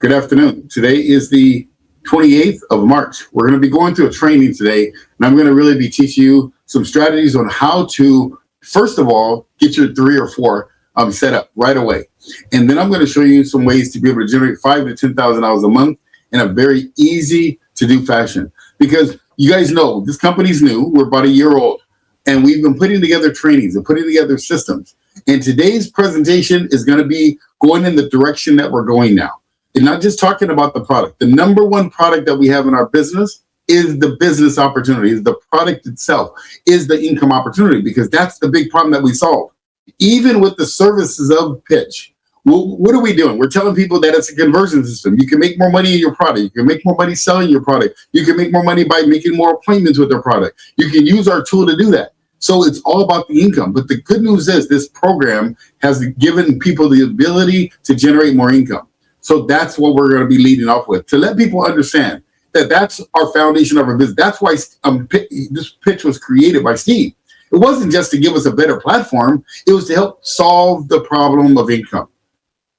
Good afternoon. Today is the 28th of March. We're going to be going through a training today, and I'm going to really be teaching you some strategies on how to, first of all, get your 3 or 4 set up right away. And then I'm going to show you some ways to be able to generate $5,000 to $10,000 a month in a very easy to do fashion. Because you guys know this company's new. We're about a year old, and we've been putting together trainings and putting together systems. And today's presentation is going to be going in the direction that we're going now. And not just talking about the product. The number one product that we have in our business is the business opportunity, is the product itself, is the income opportunity, because that's the big problem that we solve. Even with the services of Pitch, what are we doing? We're telling people that it's a conversion system. You can make more money in your product. You can make more money selling your product. You can make more money by making more appointments with their product. You can use our tool to do that. So it's all about the income. But the good news is this program has given people the ability to generate more income. So that's what we're going to be leading off with, to let people understand that that's our foundation of our business. That's why this pitch was created by Steve. It wasn't just to give us a better platform. It was to help solve the problem of income.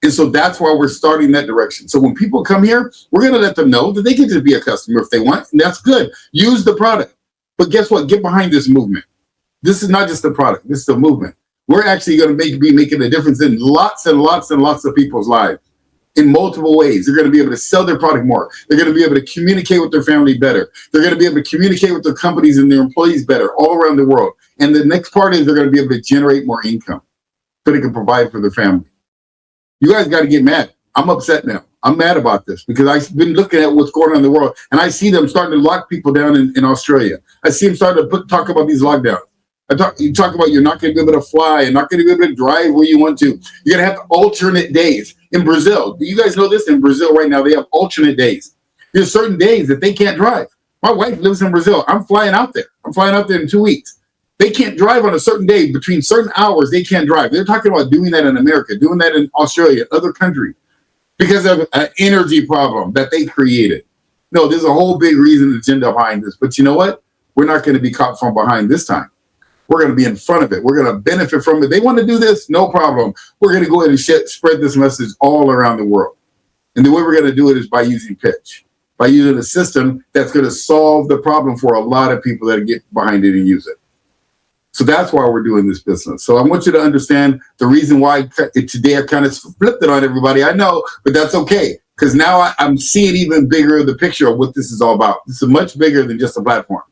And so that's why we're starting that direction. So when people come here, we're going to let them know that they can just be a customer if they want. And that's good. Use the product. But guess what? Get behind this movement. This is not just a product. This is a movement. We're actually going to be making a difference in lots and lots and lots of people's lives. In multiple ways. They're going to be able to sell their product more. They're going to be able to communicate with their family better. They're going to be able to communicate with their companies and their employees better all around the world. And the next part is they're going to be able to generate more income so they can provide for their family. You guys got to get mad. I'm upset now. I'm mad about this because I've been looking at what's going on in the world, and I see them starting to lock people down in Australia. I see them starting to talk about these lockdowns. You talk about you're not going to be able to fly, you're not going to be able to drive where you want to. You're going to have alternate days. In Brazil, do you guys know this? In Brazil right now, they have alternate days. There's certain days that they can't drive. My wife lives in Brazil. I'm flying out there. I'm flying out there in 2 weeks. They can't drive on a certain day. Between certain hours, they can't drive. They're talking about doing that in America, doing that in Australia, other countries, because of an energy problem that they created. No, there's a whole big reason, agenda behind this. But you know what? We're not going to be caught from behind this time. We're going to be in front of it. We're going to benefit from it. They want to do this, no problem. We're going to go ahead and spread this message all around the world. And the way we're going to do it is by using Pitch, by using a system that's going to solve the problem for a lot of people that get behind it and use it. So that's why we're doing this business. So I want you to understand the reason why today I kind of flipped it on everybody. I know, but that's okay. Because now I'm seeing even bigger the picture of what this is all about. This is much bigger than just a platform.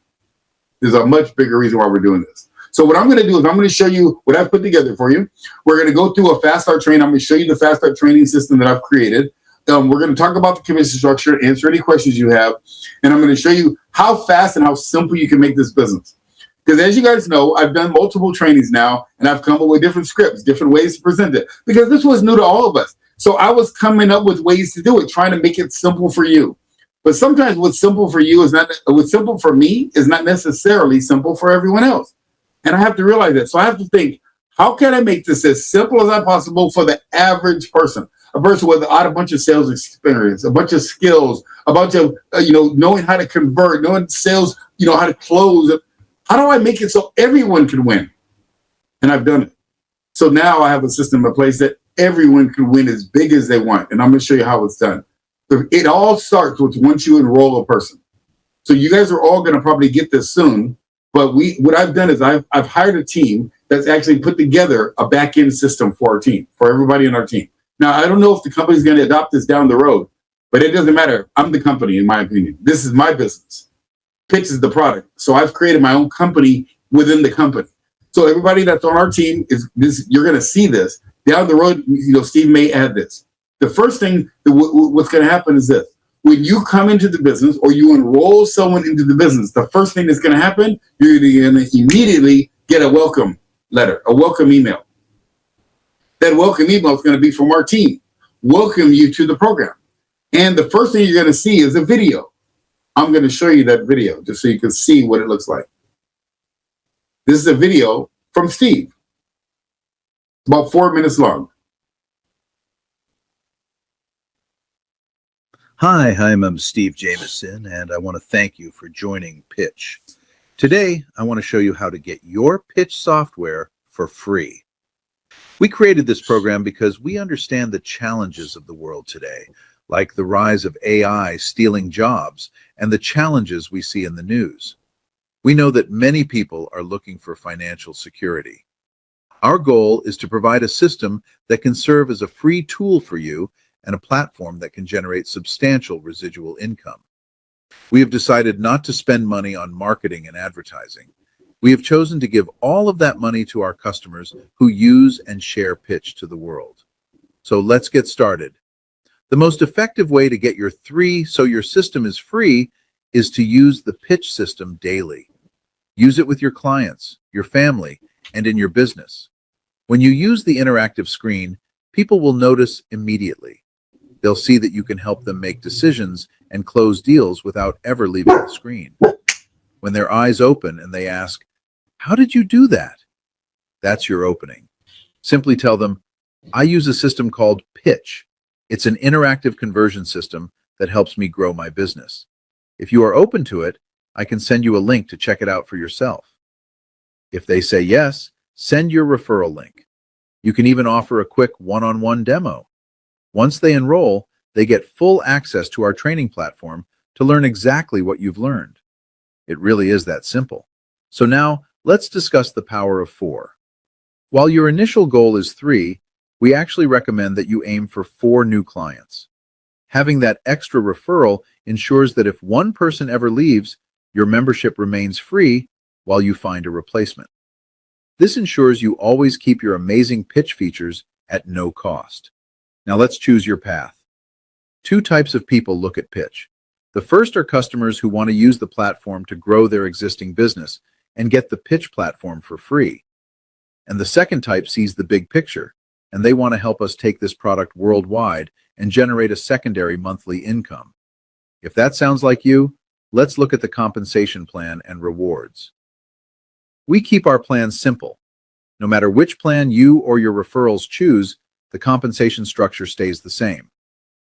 There's a much bigger reason why we're doing this. So what I'm going to do is I'm going to show you what I've put together for you. We're going to go through a Fast Start training. I'm going to show you the Fast Start training system that I've created. We're going to talk about the commission structure, answer any questions you have, and I'm going to show you how fast and how simple you can make this business. Because as you guys know, I've done multiple trainings now, and I've come up with different scripts, different ways to present it, because this was new to all of us. So I was coming up with ways to do it, trying to make it simple for you. But sometimes what's simple for you is not, what's simple for me is not necessarily simple for everyone else. And I have to realize that. So I have to think, how can I make this as simple as possible for the average person? A person with a bunch of sales experience, a bunch of skills, a bunch of, knowing how to convert, knowing sales, how to close. How do I make it so everyone can win? And I've done it. So now I have a system in place that everyone can win as big as they want. And I'm going to show you how it's done. It all starts with once you enroll a person. So you guys are all going to probably get this soon. But what I've done is I've hired a team that's actually put together a back-end system for our team, for everybody in our team. Now, I don't know if the company's going to adopt this down the road, but it doesn't matter. I'm the company, in my opinion. This is my business. Pitch is the product. So I've created my own company within the company. So everybody that's on our team you're going to see this. Down the road, Steve may add this. The first thing, what's going to happen is this. When you come into the business or you enroll someone into the business, the first thing that's going to happen, you're going to immediately get a welcome letter, a welcome email. That welcome email is going to be from our team. Welcome you to the program. And the first thing you're going to see is a video. I'm going to show you that video just so you can see what it looks like. This is a video from Steve. It's about 4 minutes long. Hi, I'm Steve Jamison, and I want to thank you for joining Pitch. Today, I want to show you how to get your Pitch software for free. We created this program because we understand the challenges of the world today, like the rise of AI stealing jobs and the challenges we see in the news. We know that many people are looking for financial security. Our goal is to provide a system that can serve as a free tool for you and a platform that can generate substantial residual income. We have decided not to spend money on marketing and advertising. We have chosen to give all of that money to our customers who use and share Pitch to the world. So let's get started. The most effective way to get your 3 so your system is free is to use the Pitch system daily. Use it with your clients, your family, and in your business. When you use the interactive screen, people will notice immediately. They'll see that you can help them make decisions and close deals without ever leaving the screen. When their eyes open and they ask, "How did you do that?" That's your opening. Simply tell them, "I use a system called Pitch. It's an interactive conversion system that helps me grow my business. If you are open to it, I can send you a link to check it out for yourself." If they say yes, send your referral link. You can even offer a quick one-on-one demo. Once they enroll, they get full access to our training platform to learn exactly what you've learned. It really is that simple. So now, let's discuss the power of 4. While your initial goal is 3, we actually recommend that you aim for 4 new clients. Having that extra referral ensures that if one person ever leaves, your membership remains free while you find a replacement. This ensures you always keep your amazing Pitch features at no cost. Now let's choose your path. 2 types of people look at Pitch. The first are customers who want to use the platform to grow their existing business and get the Pitch platform for free. And the second type sees the big picture, and they want to help us take this product worldwide and generate a secondary monthly income. If that sounds like you, let's look at the compensation plan and rewards. We keep our plans simple. No matter which plan you or your referrals choose, the compensation structure stays the same.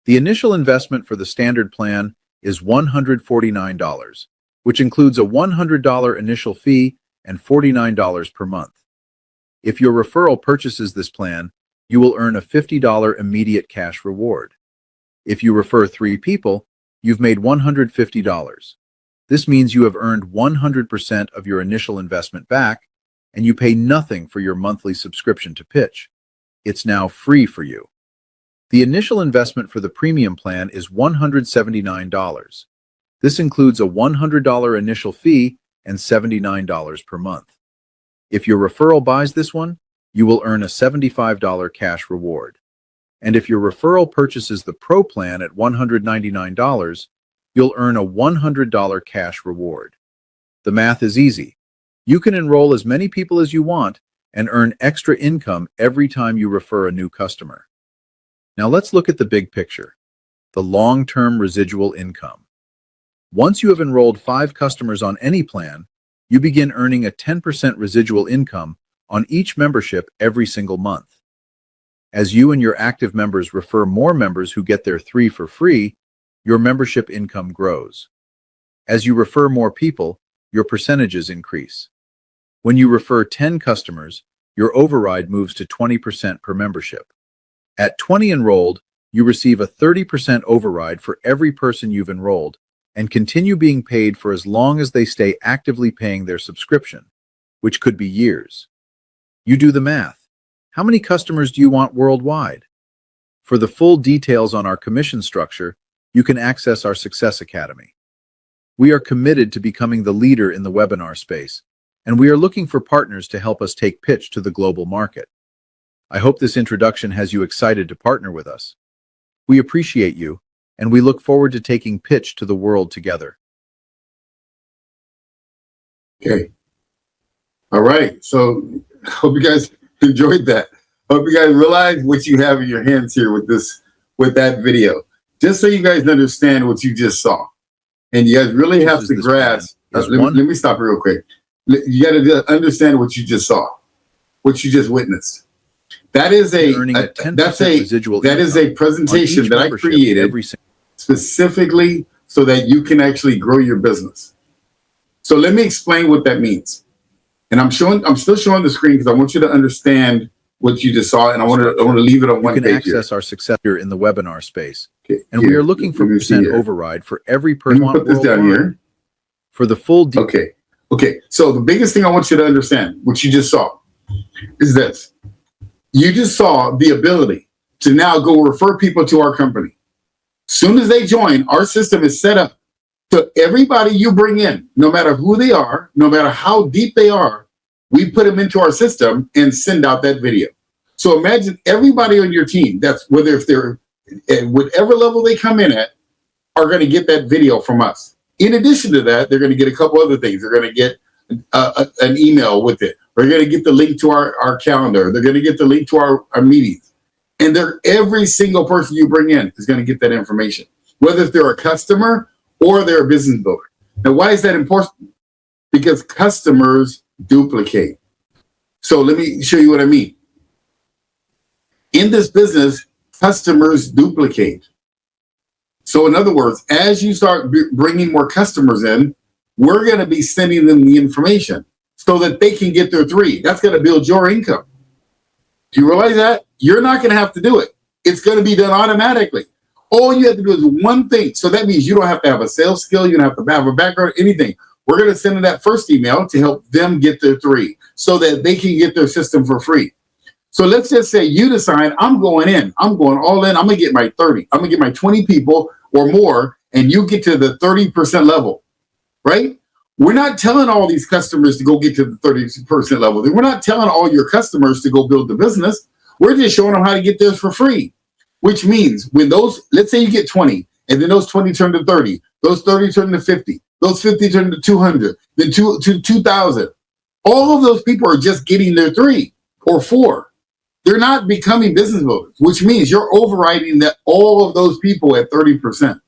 The initial investment for the standard plan is $149, which includes a $100 initial fee and $49 per month. If your referral purchases this plan, you will earn a $50 immediate cash reward. If you refer 3 people, you've made $150. This means you have earned 100% of your initial investment back, and you pay nothing for your monthly subscription to Pitch. It's now free for you. The initial investment for the premium plan is $179. This includes a $100 initial fee and $79 per month. If your referral buys this one, you will earn a $75 cash reward. And if your referral purchases the Pro plan at $199, you'll earn a $100 cash reward. The math is easy. You can enroll as many people as you want and earn extra income every time you refer a new customer. Now let's look at the big picture, the long-term residual income. Once you have enrolled 5 customers on any plan, you begin earning a 10% residual income on each membership every single month. As you and your active members refer more members who get their 3 for free, your membership income grows. As you refer more people, your percentages increase. When you refer 10 customers, your override moves to 20% per membership. At 20 enrolled, you receive a 30% override for every person you've enrolled and continue being paid for as long as they stay actively paying their subscription, which could be years. You do the math. How many customers do you want worldwide? For the full details on our commission structure, you can access our Success Academy. We are committed to becoming the leader in the webinar space, and we are looking for partners to help us take Pitch to the global market. I hope this introduction has you excited to partner with us. We appreciate you, and we look forward to taking Pitch to the world together. Okay. All right. So hope you guys enjoyed that. Hope you guys realize what you have in your hands here with that video. Just so you guys understand what you just saw. And you guys really have to grasp. Let me stop real quick. You got to understand what you just saw, what you just witnessed. That is a presentation that I created specifically so that you can actually grow your business. So let me explain what that means. And I'm still showing the screen because I want you to understand what you just saw, and I want to leave it on You one can page here. access our success here in the webinar space. Okay, And here, we are looking for let me see percent here. override for every Let person me put this down here. for the full deal. Okay. So the biggest thing I want you to understand, what you just saw, is this. You just saw the ability to now go refer people to our company. Soon as they join, our system is set up so everybody you bring in, no matter who they are, no matter how deep they are, we put them into our system and send out that video. So imagine everybody on your team, that's whether if they're at whatever level they come in at, are going to get that video from us. In addition to that, they're going to get a couple other things. They're going to get an email with it. They're going to get the link to our calendar. They're going to get the link to our meetings. And every single person you bring in is going to get that information, whether if they're a customer or they're a business builder. Now, why is that important? Because customers duplicate. So let me show you what I mean. In this business, customers duplicate. So in other words, as you start bringing more customers in, we're going to be sending them the information so that they can get their 3. That's going to build your income. Do you realize that? You're not going to have to do it. It's going to be done automatically. All you have to do is one thing. So that means you don't have to have a sales skill. You don't have to have a background, anything. We're going to send them that first email to help them get their 3 so that they can get their system for free. So let's just say you decide, I'm going in. I'm going all in. I'm going to get my 30. I'm going to get my 20 people or more, and you get to the 30% level, right? We're not telling all these customers to go get to the 30% level. We're not telling all your customers to go build the business. We're just showing them how to get theirs for free, which means when let's say you get 20, and then those 20 turn to 30, those 30 turn to 50, those 50 turn to 200, then to 2,000. All of those people are just getting their 3 or 4. They're not becoming business builders, which means you're overriding all of those people at 30%.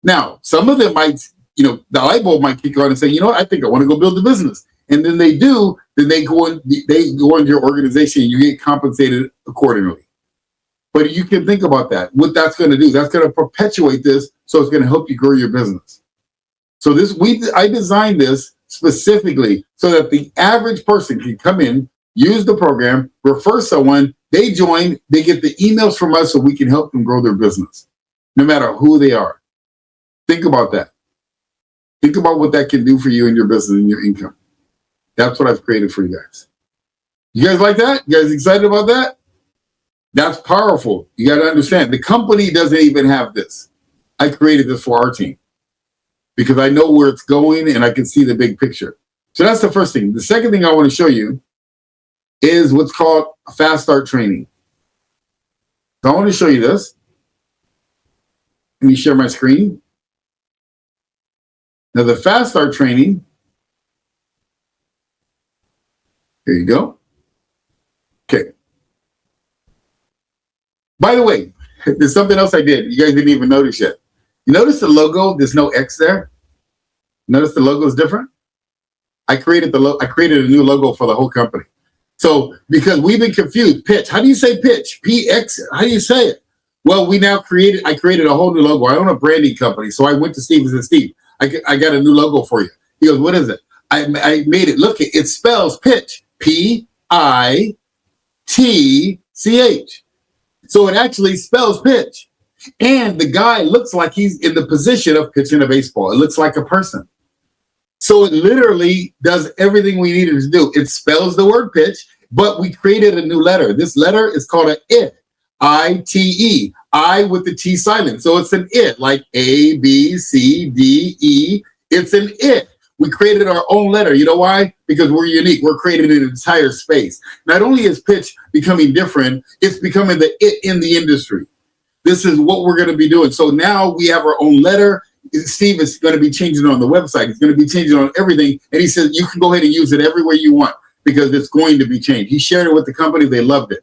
Now, some of them might, the light bulb might kick on and say, I think I want to go build a business. And then they do, then they go into your organization and you get compensated accordingly. But you can think about that. What that's going to do, that's going to perpetuate this, so it's going to help you grow your business. So I designed this specifically so that the average person can come in, use the program, refer someone, they join, they get the emails from us so we can help them grow their business, no matter who they are. Think about that. Think about what that can do for you and your business and your income. That's what I've created for you guys. You guys like that? You guys excited about that? That's powerful. You got to understand, the company doesn't even have this. I created this for our team because I know where it's going and I can see the big picture. So that's the first thing. The second thing I want to show you is what's called a fast start training. So I want to show you this. Let me share my screen. Now the fast start training, here you go. Okay. By the way, there's something else I did. You guys didn't even notice yet. You notice the logo, there's no X there? Notice the logo is different? I created a new logo for the whole company. So, because we've been confused, pitch. How do you say pitch? PX. How do you say it? Well, I created a whole new logo. I own a branding company. So I went to Steve and said, Steve, I got a new logo for you. He goes, what is it? I made it. Look, it spells pitch. Pitch. So it actually spells pitch. And the guy looks like he's in the position of pitching a baseball. It looks like a person. So it literally does everything we needed to do. It spells the word pitch, but we created a new letter. This letter is called an IT. I-T-E. I with the T silent. So it's an IT, like A, B, C, D, E. It's an IT. We created our own letter. You know why? Because we're unique. We're creating an entire space. Not only is pitch becoming different, it's becoming the IT in the industry. This is what we're going to be doing. So now we have our own letter. Steve is going to be changing it on the website. He's going to be changing on everything. And he says, you can go ahead and use it everywhere you want because it's going to be changed. He shared it with the company. They loved it.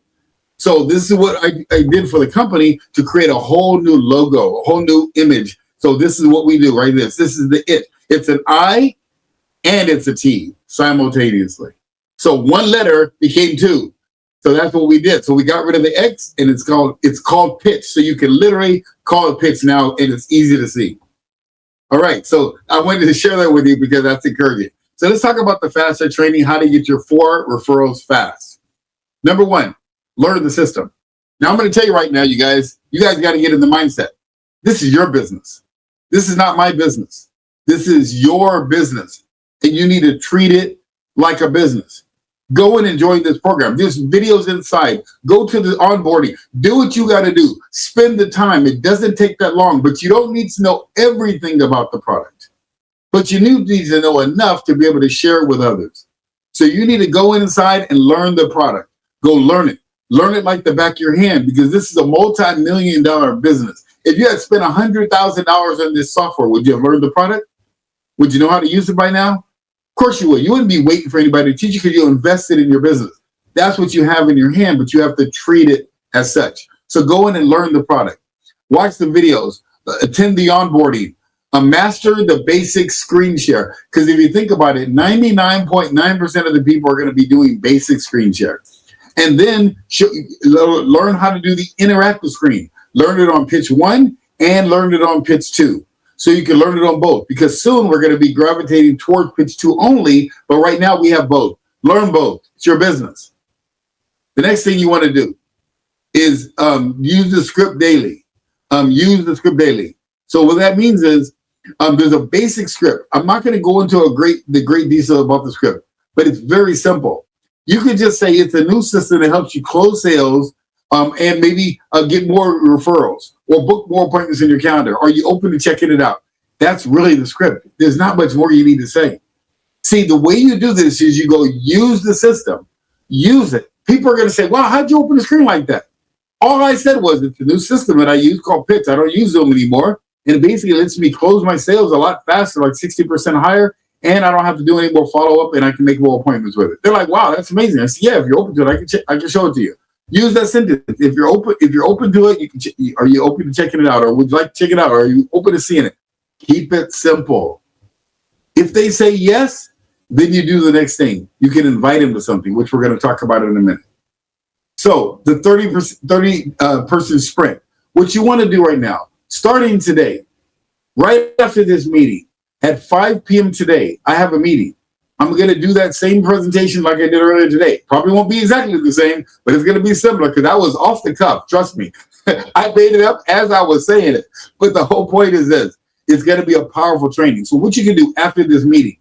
So this is what I did for the company to create a whole new logo, a whole new image. So this is what we do right this. This is the IT. It's an I and it's a T simultaneously. So one letter became 2. So that's what we did. So we got rid of the X and it's called pitch. So you can literally call it pitch now and it's easy to see. All right, so I wanted to share that with you because that's encouraging. So let's talk about the fast start training, how to get your 4 referrals fast. Number one, learn the system. Now I'm going to tell you right now, you guys got to get in the mindset. This is your business. This is not my business. This is your business. And you need to treat it like a business. Go and enjoy this program. There's videos inside. Go to the onboarding. Do what you got to do. Spend the time. It doesn't take that long, but you don't need to know everything about the product. But you need to know enough to be able to share it with others. So you need to go inside and learn the product. Go learn it. Learn it like the back of your hand, because this is a multi-million-dollar business. If you had spent $100,000 on this software, would you have learned the product? Would you know how to use it by now? Of course you would. You wouldn't be waiting for anybody to teach you, because you invested in your business. That's what you have in your hand, but you have to treat it as such. So go in and learn the product. Watch the videos. Attend the onboarding. Master the basic screen share. Because if you think about it, 99.9% of the people are going to be doing basic screen share. And then learn how to do the interactive screen. Learn it on pitch 1 and learn it on pitch 2. So you can learn it on both, because soon we're going to be gravitating toward pitch 2 only. But right now we have both. Learn both. It's your business. The next thing you want to do is use the script daily. Use the script daily. So what that means is there's a basic script. I'm not going to go into the great detail about the script, but it's very simple. You could just say it's a new system that helps you close sales and maybe get more referrals or book more appointments in your calendar. Are you open to checking it out? That's really the script. There's not much more you need to say. See, the way you do this is you go use the system, use it. People are going to say, wow, how'd you open the screen like that? All I said was it's a new system that I use called Pitch. I don't use Zoom anymore. And it basically lets me close my sales a lot faster, like 60% higher. And I don't have to do any more follow-up, and I can make more appointments with it. They're like, wow, that's amazing. I said, yeah, if you're open to it, I can show it to you. Use that sentence. If you're open to it, you can are you open to checking it out? Or would you like to check it out? Or are you open to seeing it? Keep it simple. If they say yes, then you do the next thing. You can invite them to something, which we're going to talk about in a minute. So the 30 person sprint, what you want to do right now, starting today, right after this meeting, at 5 p.m. today, I have a meeting. I'm going to do that same presentation like I did earlier today. Probably won't be exactly the same, but it's going to be similar, because I was off the cuff. Trust me. I made it up as I was saying it. But the whole point is this. It's going to be a powerful training. So what you can do after this meeting,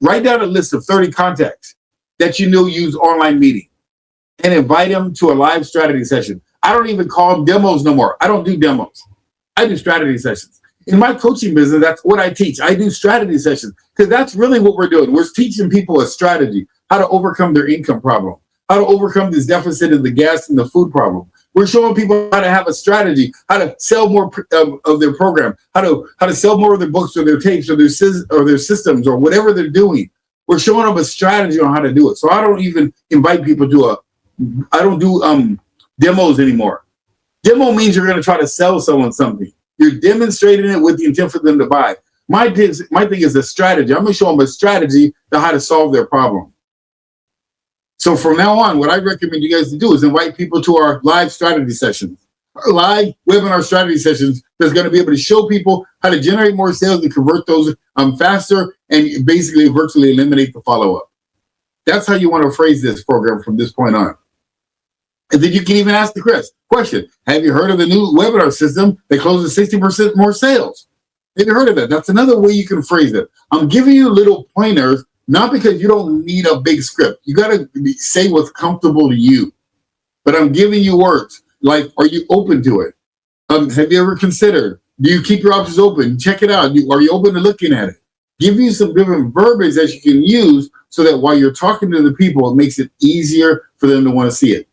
write down a list of 30 contacts that you know use online meeting and invite them to a live strategy session. I don't even call them demos no more. I don't do demos. I do strategy sessions. In my coaching business, that's what I teach. I do strategy sessions, because that's really what we're doing. We're teaching people a strategy, how to overcome their income problem, how to overcome this deficit in the gas and the food problem. We're showing people how to have a strategy, how to sell more of their program, how to sell more of their books or their tapes or their systems or whatever they're doing. We're showing them a strategy on how to do it. So I don't even invite people I don't do demos anymore. Demo means you're going to try to sell someone something. You're demonstrating it with the intent for them to buy. My thing is a strategy. I'm going to show them a strategy to how to solve their problem. So from now on, what I recommend you guys to do is invite people to our live strategy sessions, our live webinar strategy sessions that's going to be able to show people how to generate more sales and convert those faster and basically virtually eliminate the follow-up. That's how you want to phrase this program from this point on. And then you can even ask the question, have you heard of the new webinar system that closes 60% more sales? Have you heard of that? That's another way you can phrase it. I'm giving you little pointers, not because you don't need a big script. You got to say what's comfortable to you. But I'm giving you words like, are you open to it? Have you ever considered? Do you keep your options open? Check it out. Are you open to looking at it? Give you some different verbiage that you can use so that while you're talking to the people, it makes it easier for them to want to see it.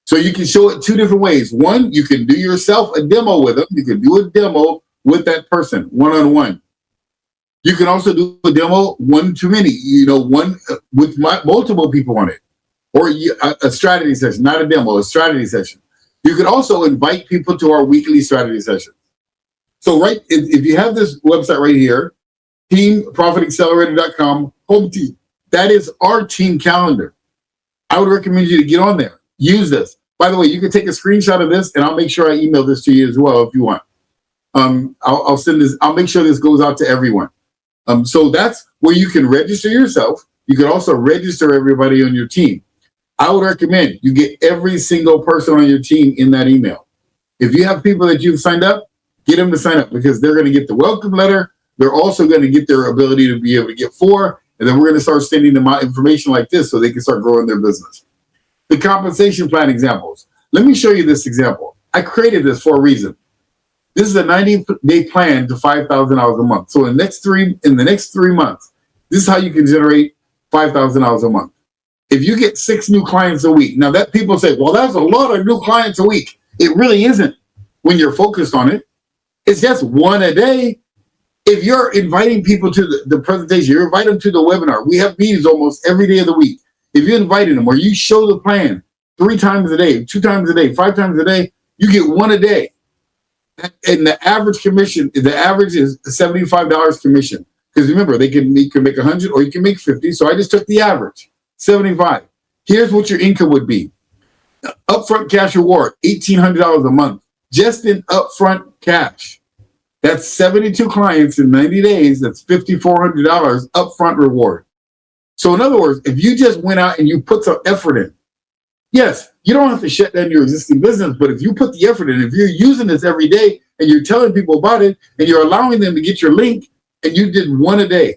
So you can show it two different ways. One, you can do yourself a demo with them. You can do a demo with that person, one-on-one. You can also do a demo one-to-many, one with multiple people on it. Or a strategy session, not a demo, a strategy session. You can also invite people to our weekly strategy sessions. So if you have this website right here, teamprofitaccelerator.com, home team, that is our team calendar. I would recommend you to get on there. Use this. By the way, you can take a screenshot of this, and I'll make sure I email this to you as well if you want. I'll send this. I'll make sure this goes out to everyone. So that's where you can register yourself. You can also register everybody on your team. I would recommend you get every single person on your team in that email. If you have people that you've signed up, get them to sign up because they're going to get the welcome letter. They're also going to get their ability to be able to get 4. And then we're going to start sending them out information like this so they can start growing their business. The compensation plan examples. Let me show you this example. I created this for a reason. This is a 90-day plan to $5,000 a month. So in the next 3 months, this is how you can generate $5,000 a month. If you get 6 new clients a week, now that people say, well, that's a lot of new clients a week. It really isn't when you're focused on it. It's just 1 a day. If you're inviting people to the presentation, you invite them to the webinar. We have meetings almost every day of the week. If you're inviting them or you show the plan 3 times a day, 2 times a day, 5 times a day, you get 1 a day. And the average commission, the average is $75 commission. Because remember, you can make 100 or you can make 50. So I just took the average, 75. Here's what your income would be. Upfront cash reward, $1,800 a month, just in upfront cash. That's 72 clients in 90 days. That's $5,400 upfront reward. So in other words, if you just went out and you put some effort in, yes, you don't have to shut down your existing business, but if you put the effort in, if you're using this every day and you're telling people about it and you're allowing them to get your link and you did 1 a day,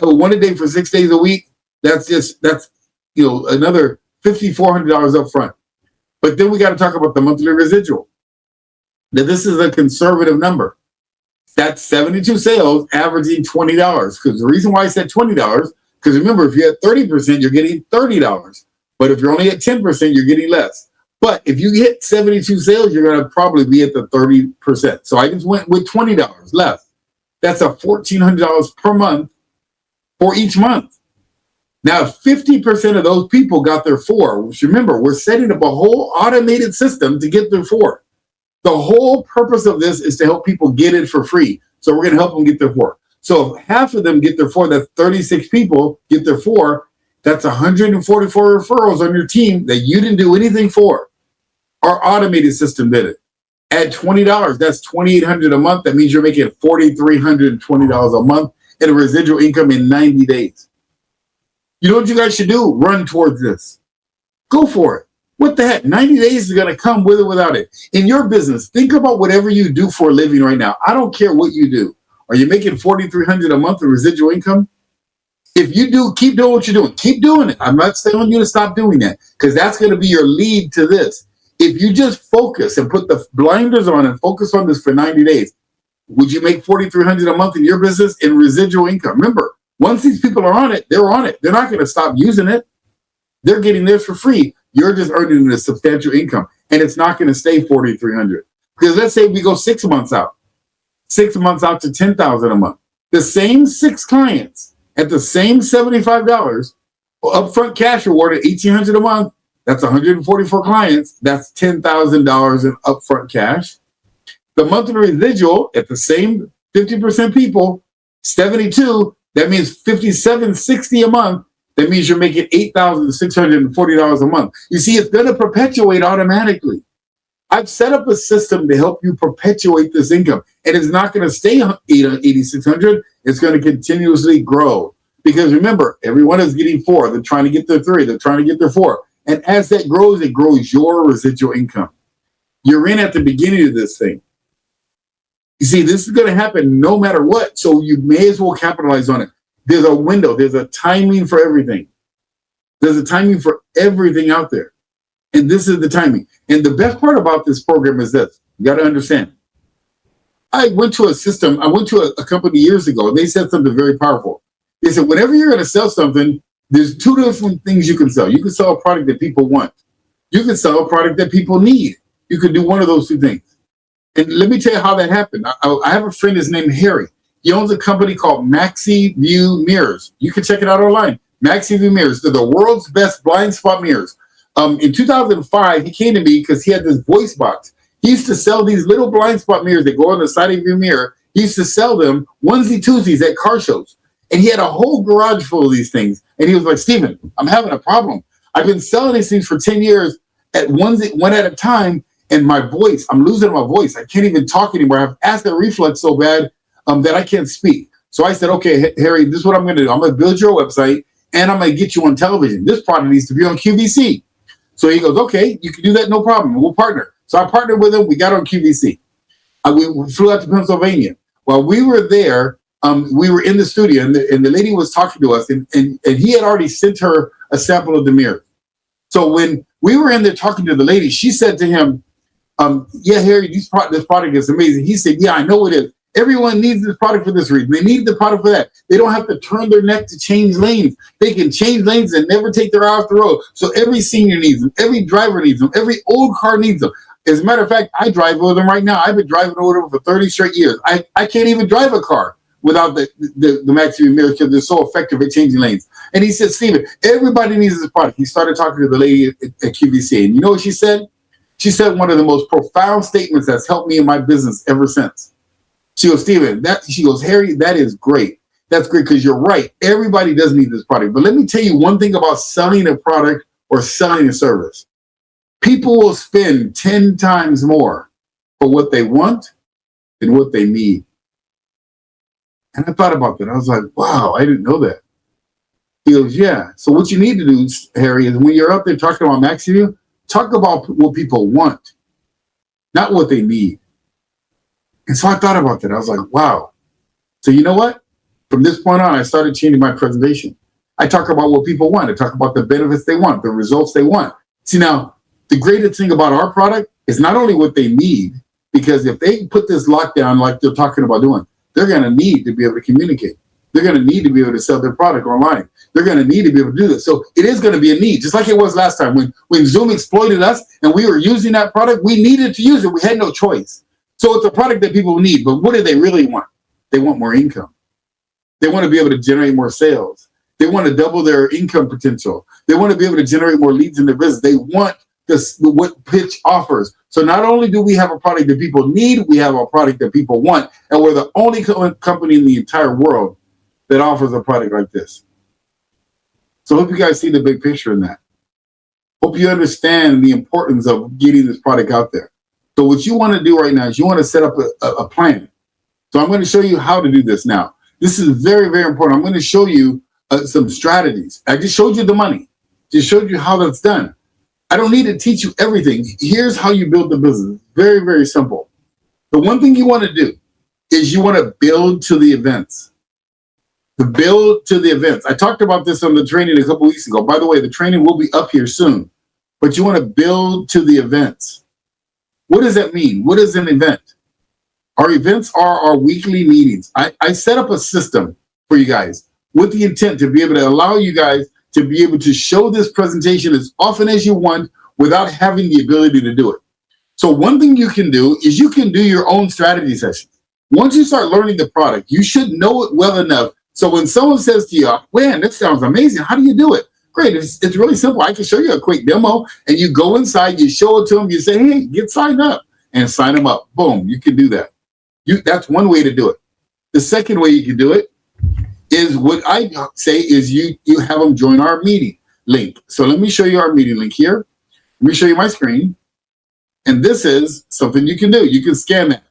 1 a day for 6 days a week, that's another $5,400 up front. But then we got to talk about the monthly residual. Now this is a conservative number. That's 72 sales averaging $20. Because the reason why I said $20, because remember, if you're at 30%, you're getting $30. But if you're only at 10%, you're getting less. But if you hit 72 sales, you're going to probably be at the 30%. So I just went with $20 less. That's a $1,400 per month for each month. Now, 50% of those people got their 4, which remember, we're setting up a whole automated system to get their 4. The whole purpose of this is to help people get it for free. So we're going to help them get their 4. So if half of them get their 4, that's 36 people get their 4. That's 144 referrals on your team that you didn't do anything for. Our automated system did it. At $20, that's $2,800 a month. That means you're making $4,320 a month in a residual income in 90 days. You know what you guys should do? Run towards this. Go for it. What the heck? 90 days is going to come with or without it. In your business, think about whatever you do for a living right now. I don't care what you do. Are you making $4,300 a month in residual income? If you do, keep doing what you're doing. Keep doing it. I'm not telling you to stop doing that because that's going to be your lead to this. If you just focus and put the blinders on and focus on this for 90 days, would you make $4,300 a month in your business in residual income? Remember, once these people are on it, they're on it. They're not going to stop using it. They're getting theirs for free. You're just earning a substantial income, and it's not going to stay $4,300. Because let's say we go 6 months out, 6 months out to $10,000 a month. The same 6 clients at the same $75 upfront cash reward at $1,800 a month. That's 144 clients. That's $10,000 in upfront cash. The monthly residual at the same 50% people, 72. That means $5,760 a month. That means you're making $8,640 a month. You see, it's going to perpetuate automatically. I've set up a system to help you perpetuate this income, and it's not going to stay $8,600. It's going to continuously grow because remember, everyone is getting 4. They're trying to get their 3. They're trying to get their 4. And as that grows, it grows your residual income. You're in at the beginning of this thing. You see, this is going to happen no matter what, so you may as well capitalize on it. There's a window. There's a timing for everything. There's a timing for everything out there. And this is the timing. And the best part about this program is this. You got to understand. I went to a company years ago, and they said something very powerful. They said, whenever you're going to sell something, there's 2 different things you can sell. You can sell a product that people want. You can sell a product that people need. You can do one of those 2 things. And let me tell you how that happened. I have a friend, his name is Harry. He owns a company called MaxiView Mirrors. You can check it out online. MaxiView Mirrors. They're the world's best blind spot mirrors. In 2005, he came to me because he had this voice box. He used to sell these little blind spot mirrors that go on the side of your mirror. He used to sell them onesie-twosies at car shows. And he had a whole garage full of these things. And he was like, Stephen, I'm having a problem. I've been selling these things for 10 years at one at a time. And my voice, I'm losing my voice. I can't even talk anymore. I have acid reflux so bad that I can't speak. So I said, okay, Harry, this is what I'm going to do. I'm going to build your website. and I'm going to get you on television. This product needs to be on QVC. So he goes, okay, you can do that, no problem. We'll partner. So I partnered with him. We got on QVC. We flew out to Pennsylvania. While we were there, we were in the studio, and the lady was talking to us, and he had already sent her a sample of the mirror. So when we were in there talking to the lady, she said to him, yeah, Harry, this product is amazing. He said, yeah, I know it is. Everyone needs this product for this reason. They need the product for that. They don't have to turn their neck to change lanes. They can change lanes and never take their eye off the road. So every senior needs them. Every driver needs them. Every old car needs them. As a matter of fact, I drive with them right now. I've been driving over them for 30 straight years. I can't even drive a car without the Maxi mirrors because they're so effective at changing lanes. And he said, Steven, everybody needs this product. He started talking to the lady at QVC. And you know what she said? She said one of the most profound statements that's helped me in my business ever since. She goes, Steven, she goes, Harry, that is great. That's great because you're right. Everybody does need this product. But let me tell you one thing about selling a product or selling a service. People will spend 10 times more for what they want than what they need. And I thought about that. I was like, wow, I didn't know that. He goes, yeah. So what you need to do, Harry, is when you're out there talking about MaxiView, talk about what people want, not what they need. And so I thought about that. I was like, wow. So you know what? From this point on, I started changing my presentation. I talk about what people want. I talk about the benefits they want, the results they want. See, now, the greatest thing about our product is not only what they need, because if they put this lockdown like they're talking about doing, they're going to need to be able to communicate. They're going to need to be able to sell their product online. They're going to need to be able to do this. So it is going to be a need, just like it was last time. When Zoom exploited us and we were using that product, we needed to use it. We had no choice. So it's a product that people need. But what do they really want? They want more income. They want to be able to generate more sales. They want to double their income potential. They want to be able to generate more leads in their business. They want what Pitch offers. So not only do we have a product that people need, we have a product that people want. And we're the only company in the entire world that offers a product like this. So I hope you guys see the big picture in that. Hope you understand the importance of getting this product out there. So what you want to do right now is you want to set up a plan. So I'm going to show you how to do this now. This is very, very important. I'm going to show you some strategies. I just showed you the money. Just showed you how that's done. I don't need to teach you everything. Here's how you build the business. Very, very simple. The one thing you want to do is you want to build to the events. The build to the events. I talked about this on the training a couple weeks ago. By the way, the training will be up here soon. But you want to build to the events. What does that mean? What is an event? Our events are our weekly meetings. I set up a system for you guys with the intent to be able to allow you guys to be able to show this presentation as often as you want without having the ability to do it. So one thing you can do is you can do your own strategy sessions. Once you start learning the product, you should know it well enough. So when someone says to you, man, this sounds amazing. How do you do it? Great. It's really simple. I can show you a quick demo and you go inside, you show it to them. You say, hey, get signed up and sign them up. Boom. You can do that. That's one way to do it. The second way you can do it is what I say is you have them join our meeting link. So let me show you our meeting link here. Let me show you my screen. And this is something you can do. You can scan that.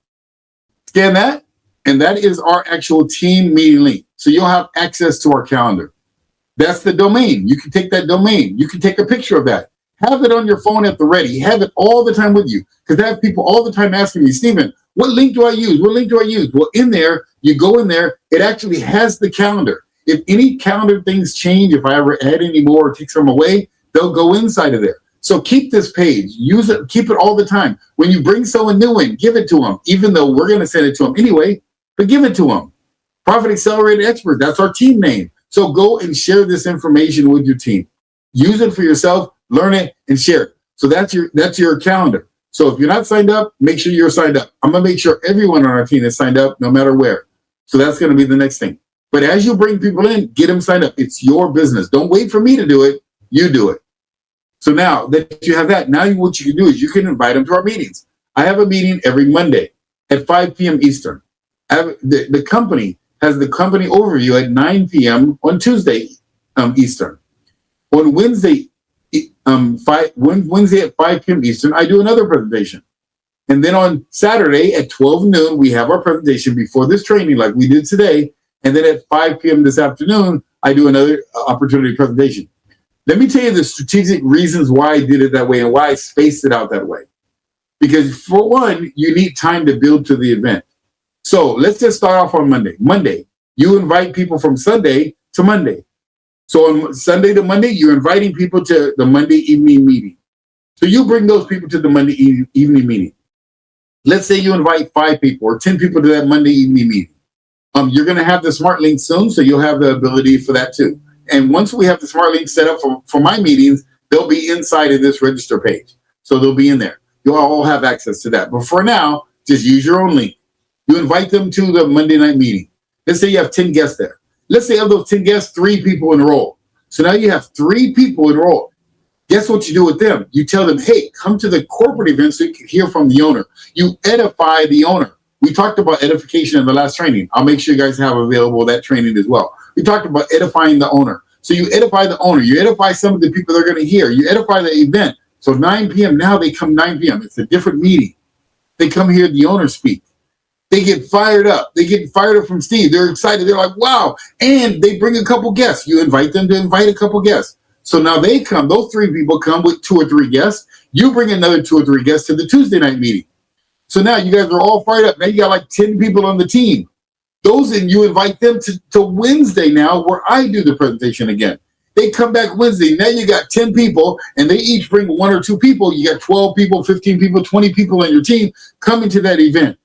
Scan that. And that is our actual team meeting link. So you'll have access to our calendar. That's the domain. You can take that domain. You can take a picture of that. Have it on your phone at the ready. Have it all the time with you. Because I have people all the time asking me, Steven, what link do I use? What link do I use? Well, in there, you go in there, it actually has the calendar. If any calendar things change, if I ever add any more or take some away, they'll go inside of there. So keep this page. Use it. Keep it all the time. When you bring someone new in, give it to them, even though we're going to send it to them anyway, but give it to them. Profit Accelerator Expert, that's our team name. So go and share this information with your team. Use it for yourself, learn it, and share it. So that's your calendar. So if you're not signed up, make sure you're signed up. I'm going to make sure everyone on our team is signed up no matter where. So that's going to be the next thing. But as you bring people in, get them signed up. It's your business. Don't wait for me to do it. You do it. So now that you have that, now what you can do is you can invite them to our meetings. I have a meeting every Monday at 5 p.m. Eastern. The company has the company overview at 9 p.m. on Tuesday Eastern. On Wednesday, Wednesday at 5 p.m. Eastern, I do another presentation. And then on Saturday at 12 noon, we have our presentation before this training like we did today. And then at 5 p.m. this afternoon, I do another opportunity presentation. Let me tell you the strategic reasons why I did it that way and why I spaced it out that way. Because for one, you need time to build to the event. So let's just start off on Monday. Monday, you invite people from Sunday to Monday. So on Sunday to Monday, you're inviting people to the Monday evening meeting. So you bring those people to the Monday evening meeting. Let's say you invite 5 people or 10 people to that Monday evening meeting. You're going to have the smart link soon, so you'll have the ability for that too. And once we have the smart link set up for my meetings, they'll be inside of this register page. So they'll be in there. You'll all have access to that. But for now, just use your own link. You invite them to the Monday night meeting. Let's say you have 10 guests there. Let's say of those 10 guests, 3 people enroll. So now you have 3 people enrolled. Guess what you do with them? You tell them, hey, come to the corporate event so you can hear from the owner. You edify the owner. We talked about edification in the last training. I'll make sure you guys have available that training as well. We talked about edifying the owner. So you edify the owner. You edify some of the people they're going to hear. You edify the event. So 9 p.m. now they come 9 p.m. It's a different meeting. They come hear the owner speak. They get fired up. They get fired up from Steve. They're excited. They're like, wow. And they bring a couple guests. You invite them to invite a couple guests. So now they come, those 3 people come with 2 or 3 guests. You bring another 2 or 3 guests to the Tuesday night meeting. So now you guys are all fired up. Now you got like 10 people on the team. Those and you invite them to Wednesday now where I do the presentation again. They come back Wednesday. Now you got 10 people and they each bring 1 or 2 people. You got 12 people, 15 people, 20 people on your team coming to that event.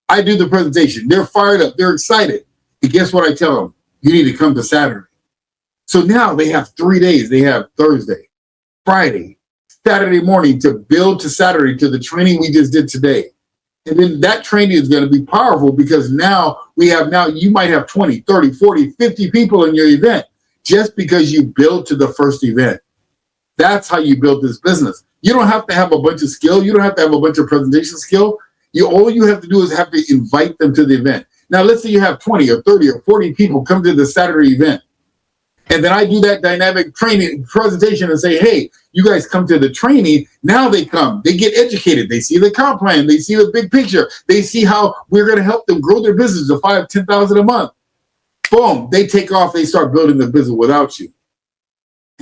I do the presentation. They're fired up. They're excited. And guess what I tell them? You need to come to Saturday. So now they have 3 days. They have Thursday, Friday, Saturday morning to build to Saturday to the training we just did today. And then that training is going to be powerful because now you might have 20, 30, 40, 50 people in your event just because you built to the first event. That's how you build this business. You don't have to have a bunch of skill. You don't have to have a bunch of presentation skill. All you have to do is have to invite them to the event. Now, let's say you have 20 or 30 or 40 people come to the Saturday event. And then I do that dynamic training presentation and say, hey, you guys come to the training. Now they come. They get educated. They see the comp plan. They see the big picture. They see how we're going to help them grow their business to $5,000, $10,000 a month. Boom. They take off. They start building the business without you.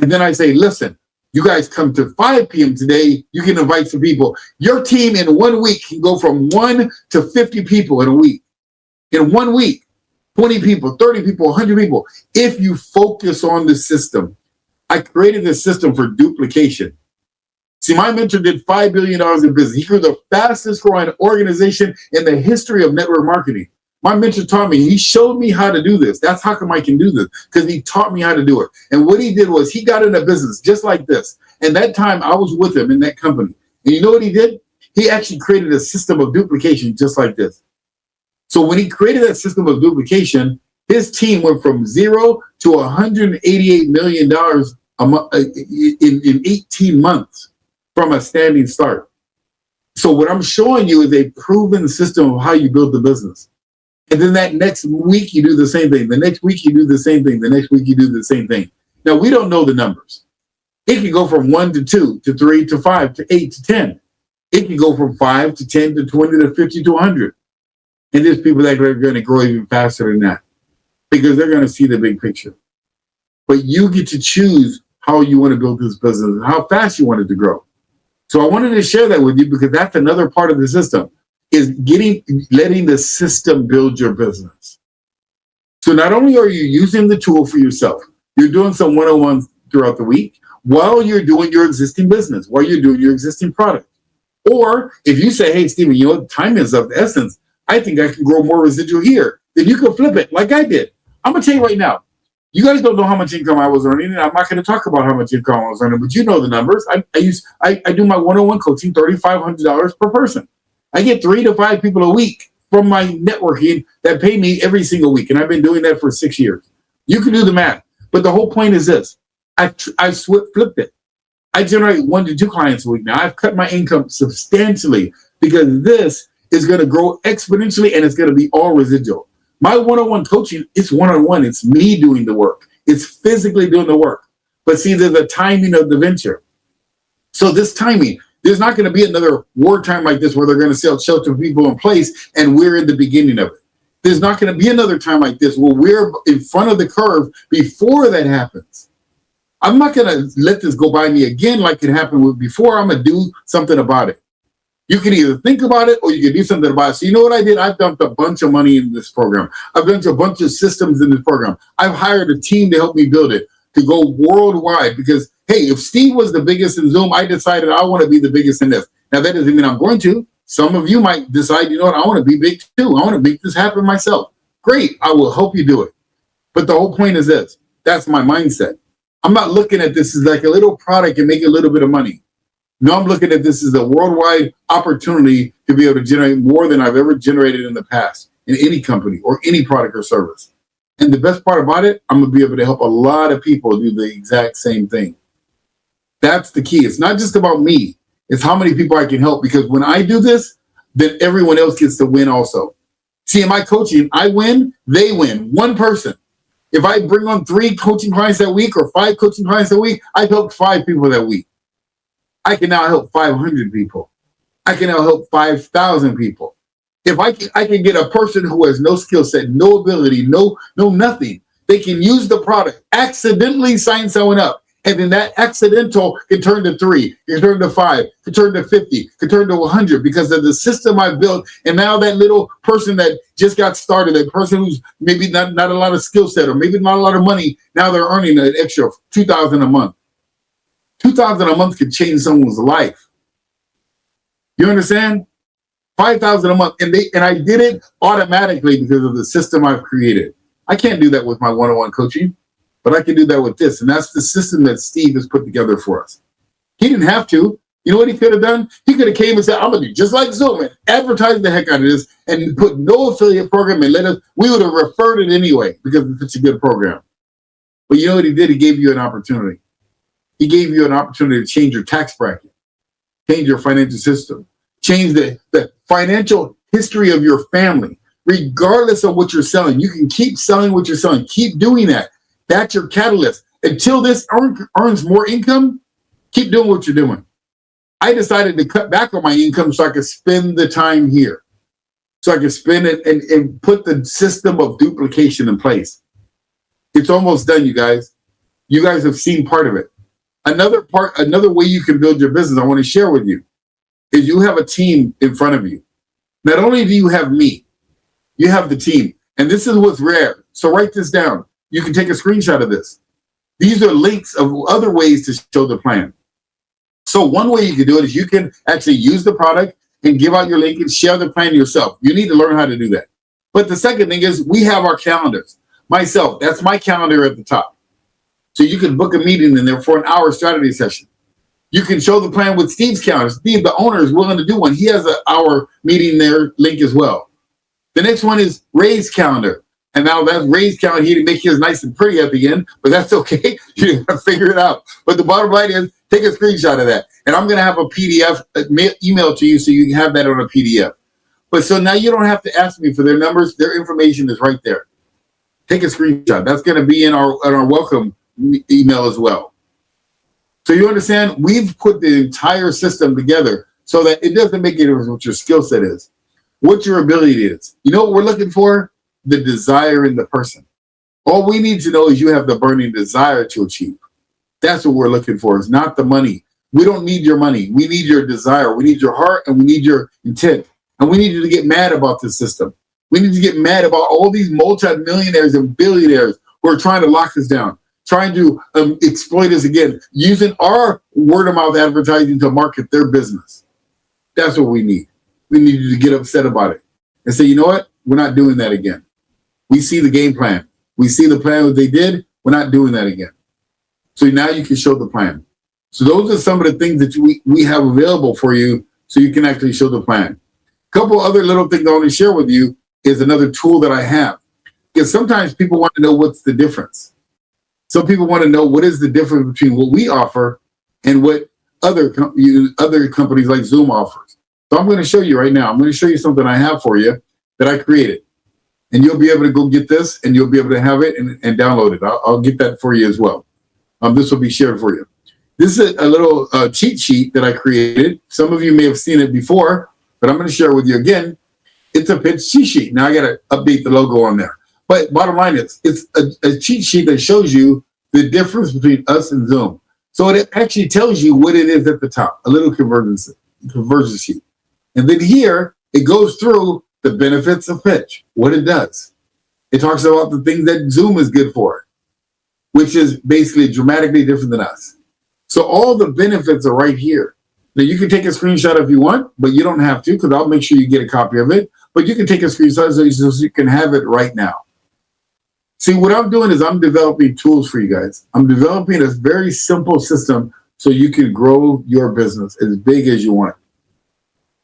And then I say, listen, you guys come to 5 p.m. today. You can invite some people. Your team in 1 week can go from 1 to 50 people in a week. In 1 week. 20 people, 30 people, 100 people. If you focus on the system, I created this system for duplication. See, my mentor did $5 billion in business. He grew the fastest growing organization in the history of network marketing. My mentor taught me, he showed me how to do this. That's how come I can do this, because he taught me how to do it. And what he did was he got in a business just like this. And that time I was with him in that company. And you know what he did? He actually created a system of duplication just like this. So when he created that system of duplication, his team went from 0 to $188 million a month, in 18 months from a standing start. So what I'm showing you is a proven system of how you build the business. And then that next week, you do the same thing. The next week, you do the same thing. The next week, you do the same thing. Now, we don't know the numbers. It can go from 1 to 2 to 3 to 5 to 8 to 10. It can go from 5 to 10 to 20 to 50 to 100. And there's people that are going to grow even faster than that because they're going to see the big picture. But you get to choose how you want to build this business, how fast you want it to grow. So I wanted to share that with you because that's another part of the system, is letting the system build your business. So not only are you using the tool for yourself, you're doing some one-on-ones throughout the week while you're doing your existing business, while you're doing your existing product. Or if you say, hey, Steven, you know, time is of the essence. I think I can grow more residual here. Then you can flip it like I did. I'm going to tell you right now, you guys don't know how much income I was earning, and I'm not going to talk about how much income I was earning, but you know the numbers. I do my one-on-one coaching, $3,500 per person. I get 3 to 5 people a week from my networking that pay me every single week, and I've been doing that for 6 years. You can do the math, but the whole point is this. I've flipped it. I generate 1 to 2 clients a week now. I've cut my income substantially because this is going to grow exponentially, and it's going to be all residual. My one-on-one coaching, it's one-on-one. It's me doing the work. It's physically doing the work. But see, there's a timing of the venture. So this timing, there's not going to be another wartime like this where they're going to sell shelter people in place, and we're in the beginning of it. There's not going to be another time like this where we're in front of the curve before that happens. I'm not going to let this go by me again like it happened with before. I'm going to do something about it. You can either think about it or you can do something about it. So you know what I did? I've dumped a bunch of money in this program. I've dumped a bunch of systems in this program. I've hired a team to help me build it, to go worldwide. Because, hey, if Steve was the biggest in Zoom, I decided I want to be the biggest in this. Now, that doesn't mean I'm going to. Some of you might decide, you know what, I want to be big too. I want to make this happen myself. Great, I will help you do it. But the whole point is this. That's my mindset. I'm not looking at this as like a little product and make a little bit of money. No, I'm looking at this as a worldwide opportunity to be able to generate more than I've ever generated in the past in any company or any product or service. And the best part about it, I'm going to be able to help a lot of people do the exact same thing. That's the key. It's not just about me. It's how many people I can help, because when I do this, then everyone else gets to win also. See, in my coaching, I win, they win. One person. If I bring on 3 coaching clients that week or 5 coaching clients a week, I've helped 5 people that week. I can now help 500 people. I can now help 5,000 people. If I can get a person who has no skill set, no ability, no nothing, they can use the product, accidentally sign someone up. And then that accidental can turn to 3, can turn to 5, can turn to 50, can turn to 100 because of the system I built. And now that little person that just got started, that person who's maybe not a lot of skill set or maybe not a lot of money, now they're earning an extra $2,000 a month. $2,000 a month could change someone's life. You understand? $5,000 a month. And I did it automatically because of the system I've created. I can't do that with my one-on-one coaching. But I can do that with this. And that's the system that Steve has put together for us. He didn't have to. You know what he could have done? He could have came and said, I'm going to do just like Zoom and advertise the heck out of this and put no affiliate program and we would have referred it anyway because it's such a good program. But you know what he did? He gave you an opportunity. He gave you an opportunity to change your tax bracket, change your financial system, change the financial history of your family, regardless of what you're selling. You can keep selling what you're selling. Keep doing that. That's your catalyst. Until this earns more income, keep doing what you're doing. I decided to cut back on my income so I could spend the time here. So I could spend it and put the system of duplication in place. It's almost done, you guys. You guys have seen part of it. Another way you can build your business I want to share with you is you have a team in front of you. Not only do you have me, you have the team. And this is what's rare. So write this down. You can take a screenshot of this. These are links of other ways to show the plan. So one way you can do it is you can actually use the product and give out your link and share the plan yourself. You need to learn how to do that. But the second thing is we have our calendars. Myself, that's my calendar at the top. So you can book a meeting in there for an hour strategy session. You can show the plan with Steve's calendar. Steve, the owner, is willing to do one. He has an hour meeting there link as well. The next one is Ray's calendar. And now that Ray's calendar, he didn't make his nice and pretty at the end, but that's okay. You gotta figure it out. But the bottom line is take a screenshot of that. And I'm going to have a PDF email to you so you can have that on a PDF. But so now you don't have to ask me for their numbers. Their information is right there. Take a screenshot. That's going to be in our welcome email as well. So you understand, we've put the entire system together so that it doesn't make any difference what your skill set is, what your ability is. You know what we're looking for? The desire in the person. All we need to know is you have the burning desire to achieve. That's what we're looking for. It's not the money. We don't need your money. We need your desire. We need your heart and we need your intent. And we need you to get mad about this system. We need to get mad about all these multimillionaires and billionaires who are trying to lock us down, trying to exploit us again, using our word of mouth advertising to market their business. That's what we need. We need you to get upset about it and say, you know what? We're not doing that again. We see the game plan. We see the plan that they did. We're not doing that again. So now you can show the plan. So those are some of the things that we have available for you so you can actually show the plan. A couple other little things I want to share with you is another tool that I have. Because sometimes people want to know what's the difference. Some people want to know what is the difference between what we offer and what other companies like Zoom offers. So I'm going to show you right now. I'm going to show you something I have for you that I created. And you'll be able to go get this and you'll be able to have it and download it. I'll get that for you as well. This will be shared for you. This is a little cheat sheet that I created. Some of you may have seen it before, but I'm going to share it with you again. It's a pitch cheat sheet. Now I got to update the logo on there. But bottom line is, it's a cheat sheet that shows you the difference between us and Zoom. So it actually tells you what it is at the top, a little conversion sheet. And then here, it goes through the benefits of pitch, what it does. It talks about the things that Zoom is good for, which is basically dramatically different than us. So all the benefits are right here. Now you can take a screenshot if you want, but you don't have to, because I'll make sure you get a copy of it. But you can take a screenshot so you can have it right now. See, what I'm doing is I'm developing tools for you guys. I'm developing a very simple system so you can grow your business as big as you want.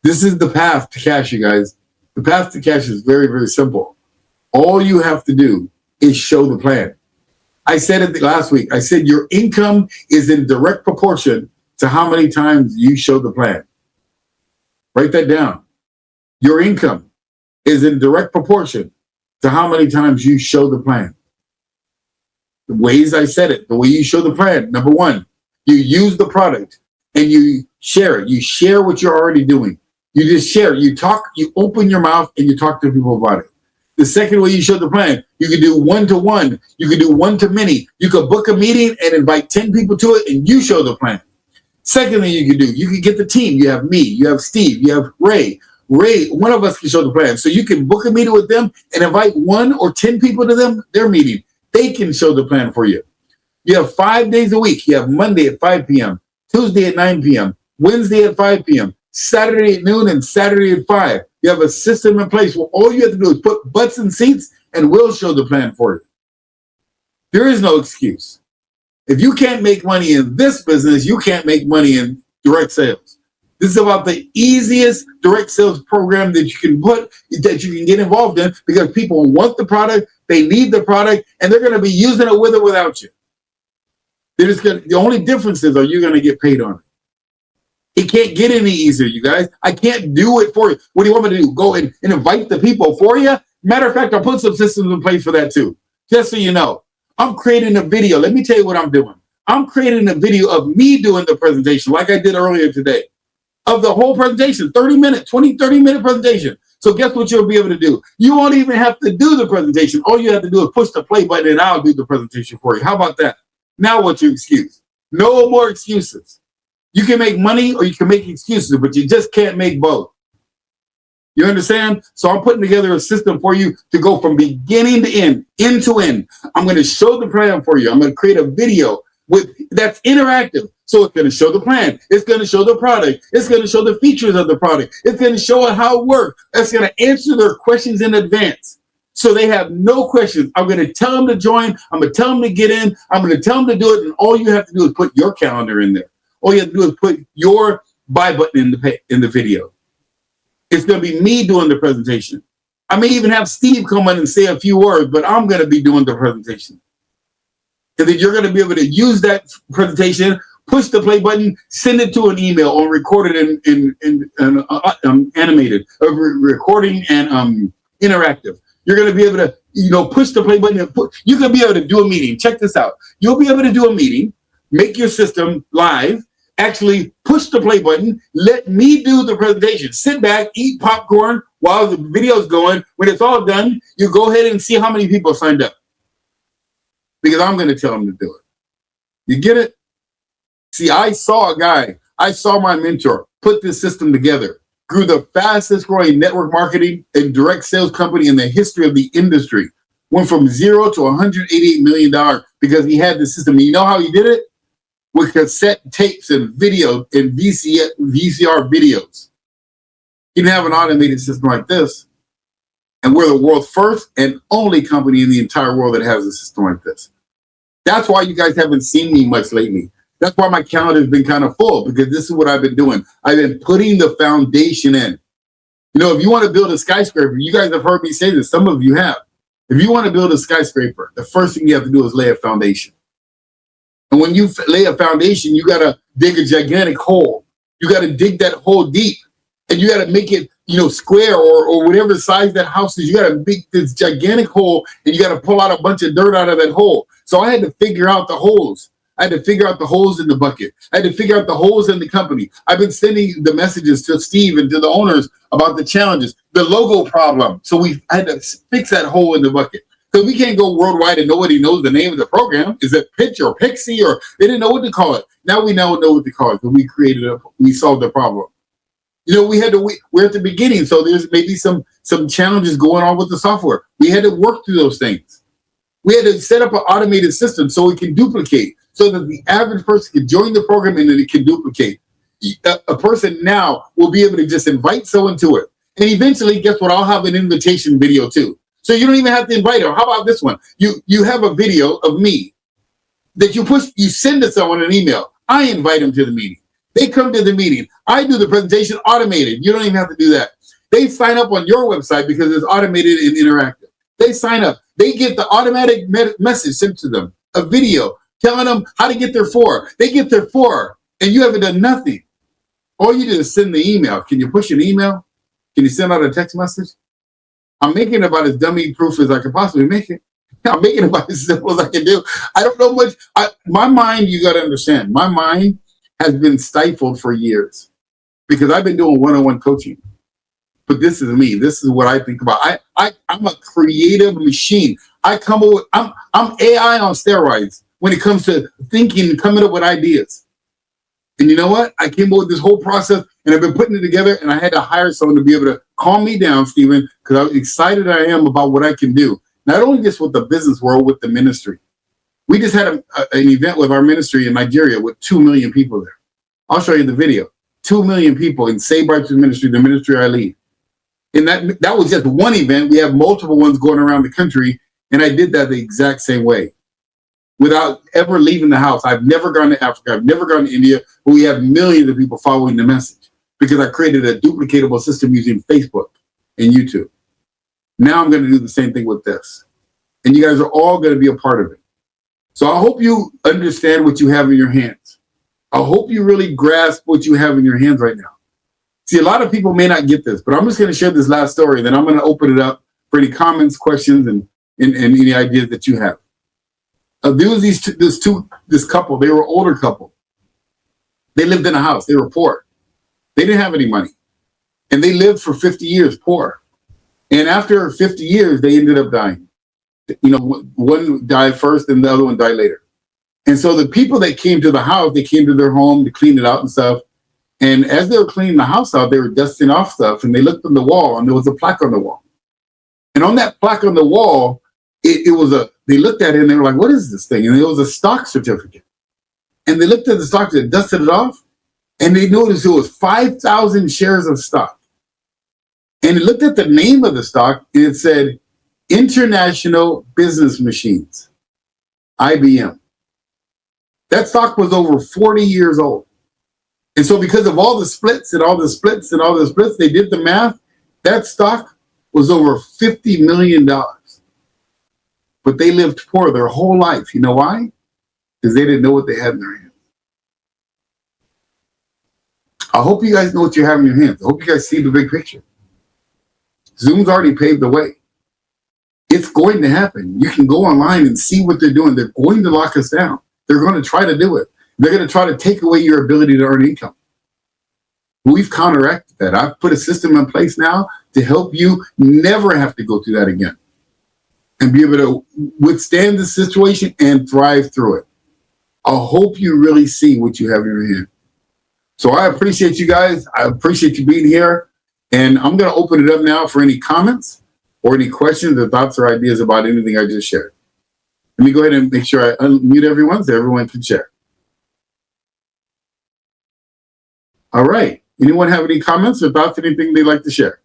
This is the path to cash, you guys. The path to cash is very, very simple. All you have to do is show the plan. I said it last week. I said your income is in direct proportion to how many times you show the plan. Write that down. Your income is in direct proportion to how many times you show the plan. The ways I said it, the way you show the plan. Number one, you use the product and you share it. You share what you're already doing. You just share it. You talk, you open your mouth and you talk to people about it. The second way you show the plan, you can do one-to-one. You can do one-to-many. You could book a meeting and invite 10 people to it and you show the plan. Second thing you can do, you can get the team. You have me, you have Steve, you have Ray. Ray, one of us can show the plan. So you can book a meeting with them and invite 1 or 10 people to their meeting. They can show the plan for you. You have 5 days a week. You have Monday at 5 p.m., Tuesday at 9 p.m., Wednesday at 5 p.m., Saturday at noon, and Saturday at 5. You have a system in place where all you have to do is put butts in seats and we'll show the plan for you. There is no excuse. If you can't make money in this business, you can't make money in direct sales. This is about the easiest direct sales program that you can get involved in, because people want the product, they need the product, and they're going to be using it with or without you. The only difference is, are you going to get paid on it? It can't get any easier, you guys. I can't do it for you. What do you want me to do? Go and invite the people for you? Matter of fact, I'll put some systems in place for that too. Just so you know, I'm creating a video. Let me tell you what I'm doing. I'm creating a video of me doing the presentation like I did earlier today. Of the whole presentation, 30-minute presentation. So guess what you'll be able to do? You won't even have to do the presentation. All you have to do is push the play button and I'll do the presentation for you. How about that? Now what's your excuse? No more excuses. You can make money or you can make excuses, but you just can't make both. You understand? So I'm putting together a system for you to go from beginning to end to end. I'm going to show the plan for you. I'm going to create a video that's interactive. So it's going to show the plan. It's going to show the product. It's going to show the features of the product. It's going to show how it works. It's going to answer their questions in advance, so they have no questions. I'm going to tell them to join. I'm going to tell them to get in. I'm going to tell them to do it. And all you have to do is put your calendar in there. All you have to do is put your buy button in the video. It's going to be me doing the presentation. I may even have Steve come in and say a few words, but I'm going to be doing the presentation. And then you're going to be able to use that presentation, push the play button, send it to an email, or record it in animated, recording and interactive. You're going to be able to, push the play button. You can be able to do a meeting. Check this out. You'll be able to do a meeting, make your system live, actually push the play button, let me do the presentation. Sit back, eat popcorn while the video's going. When it's all done, you go ahead and see how many people signed up, because I'm going to tell them to do it. You get it? See, I saw my mentor put this system together, grew the fastest growing network marketing and direct sales company in the history of the industry. Went from $0 to $188 million because he had the system. And you know how he did it? With cassette tapes and video and VCR videos. He didn't have an automated system like this. And we're the world's first and only company in the entire world that has a system like this. That's why you guys haven't seen me much lately. That's why my calendar has been kind of full, because this is what I've been doing. I've been putting the foundation in. If you want to build a skyscraper, you guys have heard me say this. Some of you have. If you want to build a skyscraper, the first thing you have to do is lay a foundation. And when you lay a foundation, you got to dig a gigantic hole. You got to dig that hole deep, and you got to make it, square or whatever size that house is. You got to make this gigantic hole, and you got to pull out a bunch of dirt out of that hole. So I had to figure out the holes. I had to figure out the holes in the bucket. I had to figure out the holes in the company. I've been sending the messages to Steve and to the owners about the challenges. the logo problem. So we had to fix that hole in the bucket. Because we can't go worldwide and nobody knows the name of the program. Is it Pitch or Pixie or they didn't know what to call it. Now we now know what to call it. Because we solved the problem. You know, we're at the beginning, so there's maybe some challenges going on with the software. We had to work through those things. We had to set up an automated system so it can duplicate, so that the average person can join the program and then it can duplicate. A person now will be able to just invite someone to it. And eventually, guess what? I'll have an invitation video too. So you don't even have to invite them. How about this one? You have a video of me that you send to someone an email. I invite them to the meeting. They come to the meeting. I do the presentation automated. You don't even have to do that. They sign up on your website because it's automated and interactive. They sign up. They get the automatic message sent to them, a video telling them how to get their 4. They get their 4, and you haven't done nothing. All you do is send the email. Can you push an email? Can you send out a text message? I'm making it about as dummy-proof as I could possibly make it. I'm making it about as simple as I can do. I don't know much. My mind, you got to understand, my mind has been stifled for years because I've been doing one-on-one coaching. But this is me. This is what I think about. I'm a creative machine. I'm AI on steroids when it comes to thinking and coming up with ideas. And you know what? I came up with this whole process and I've been putting it together, and I had to hire someone to be able to calm me down, Stephen, because how excited I am about what I can do. Not only just with the business world, with the ministry. We just had an event with our ministry in Nigeria with 2 million people there. I'll show you the video. 2 million people in Save Righteous Ministry, the ministry I lead. And that was just one event. We have multiple ones going around the country, and I did that the exact same way. Without ever leaving the house. I've never gone to Africa. I've never gone to India, but we have millions of people following the message because I created a duplicatable system using Facebook and YouTube. Now I'm going to do the same thing with this. And you guys are all going to be a part of it. So I hope you understand what you have in your hands. I hope you really grasp what you have in your hands right now. See, a lot of people may not get this, but I'm just going to share this last story. Then I'm going to open it up for any comments, questions, and any ideas that you have. There was this couple. They were an older couple. They lived in a house. They were poor. They didn't have any money. And they lived for 50 years poor. And after 50 years, they ended up dying. You know, one died first and the other one died later. And so the people that came to the house, they came to their home to clean it out and stuff. And as they were cleaning the house out, they were dusting off stuff. And they looked on the wall, and there was a plaque on the wall. And on that plaque on the wall, they looked at it and they were like, what is this thing? And it was a stock certificate. And they looked at the stock, they dusted it off, and they noticed it was 5,000 shares of stock. And they looked at the name of the stock, and it said, International Business Machines, IBM. That stock was over 40 years old. And so because of all the splits and all the splits and all the splits, they did the math. That stock was over $50 million. But they lived poor their whole life. You know why? Because they didn't know what they had in their hands. I hope you guys know what you have in your hands. I hope you guys see the big picture. Zoom's already paved the way. It's going to happen. You can go online and see what they're doing. They're going to lock us down. They're going to try to do it. They're going to try to take away your ability to earn income. We've counteracted that. I've put a system in place now to help you never have to go through that again and be able to withstand the situation and thrive through it. I hope you really see what you have in your hand. So I appreciate you guys. I appreciate you being here. And I'm going to open it up now for any comments or any questions or thoughts or ideas about anything I just shared. Let me go ahead and make sure I unmute everyone so everyone can share. All right. Anyone have any comments or thoughts, anything they'd like to share?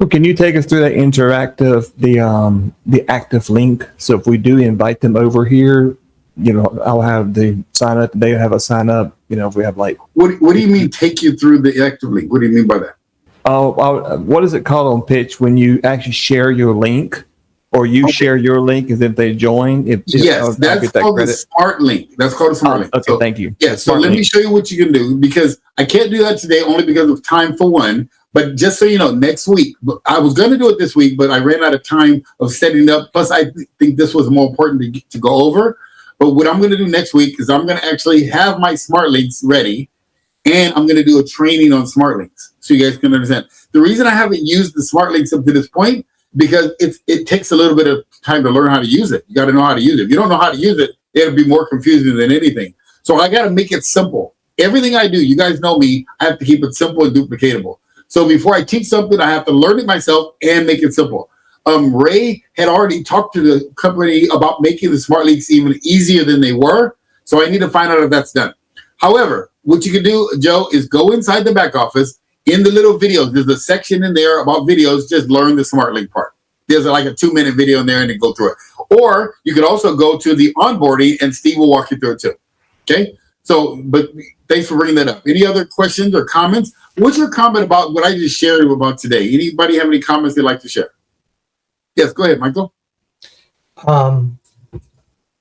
Well, can you take us through that interactive, the active link? So if we do invite them over here, you know, I'll have the sign up. They have a sign up. You know, if we have like. What do you mean take you through the active link? What do you mean by that? What is it called on Pitch when you actually share your link, or you share your link as if they join? Yes, that's called the smart link. That's called a smart link. Okay, so, thank you. Yeah, so let me show you what you can do, because I can't do that today only because of time for one. But just so you know, next week, I was going to do it this week, but I ran out of time of setting up. Plus, I think this was more important to go over. But what I'm going to do next week is I'm going to actually have my smart links ready. and I'm going to do a training on smart links so you guys can understand. The reason I haven't used the smart links up to this point, because it takes a little bit of time to learn how to use it. You got to know how to use it. If you don't know how to use it, it'll be more confusing than anything. So I got to make it simple. Everything I do, you guys know me, I have to keep it simple and duplicatable. So before I teach something, I have to learn it myself and make it simple. Ray had already talked to the company about making the smart links even easier than they were. So I need to find out if that's done. However, what you can do, Joe, is go inside the back office. In the little videos, there's a section in there about videos. Just learn the smart link part. There's like a 2-minute video in there and then go through it. Or you could also go to the onboarding and Steve will walk you through it too. Okay? So, but thanks for bringing that up. Any other questions or comments? What's your comment about what I just shared about today? Anybody have any comments they'd like to share? Yes, go ahead, Michael.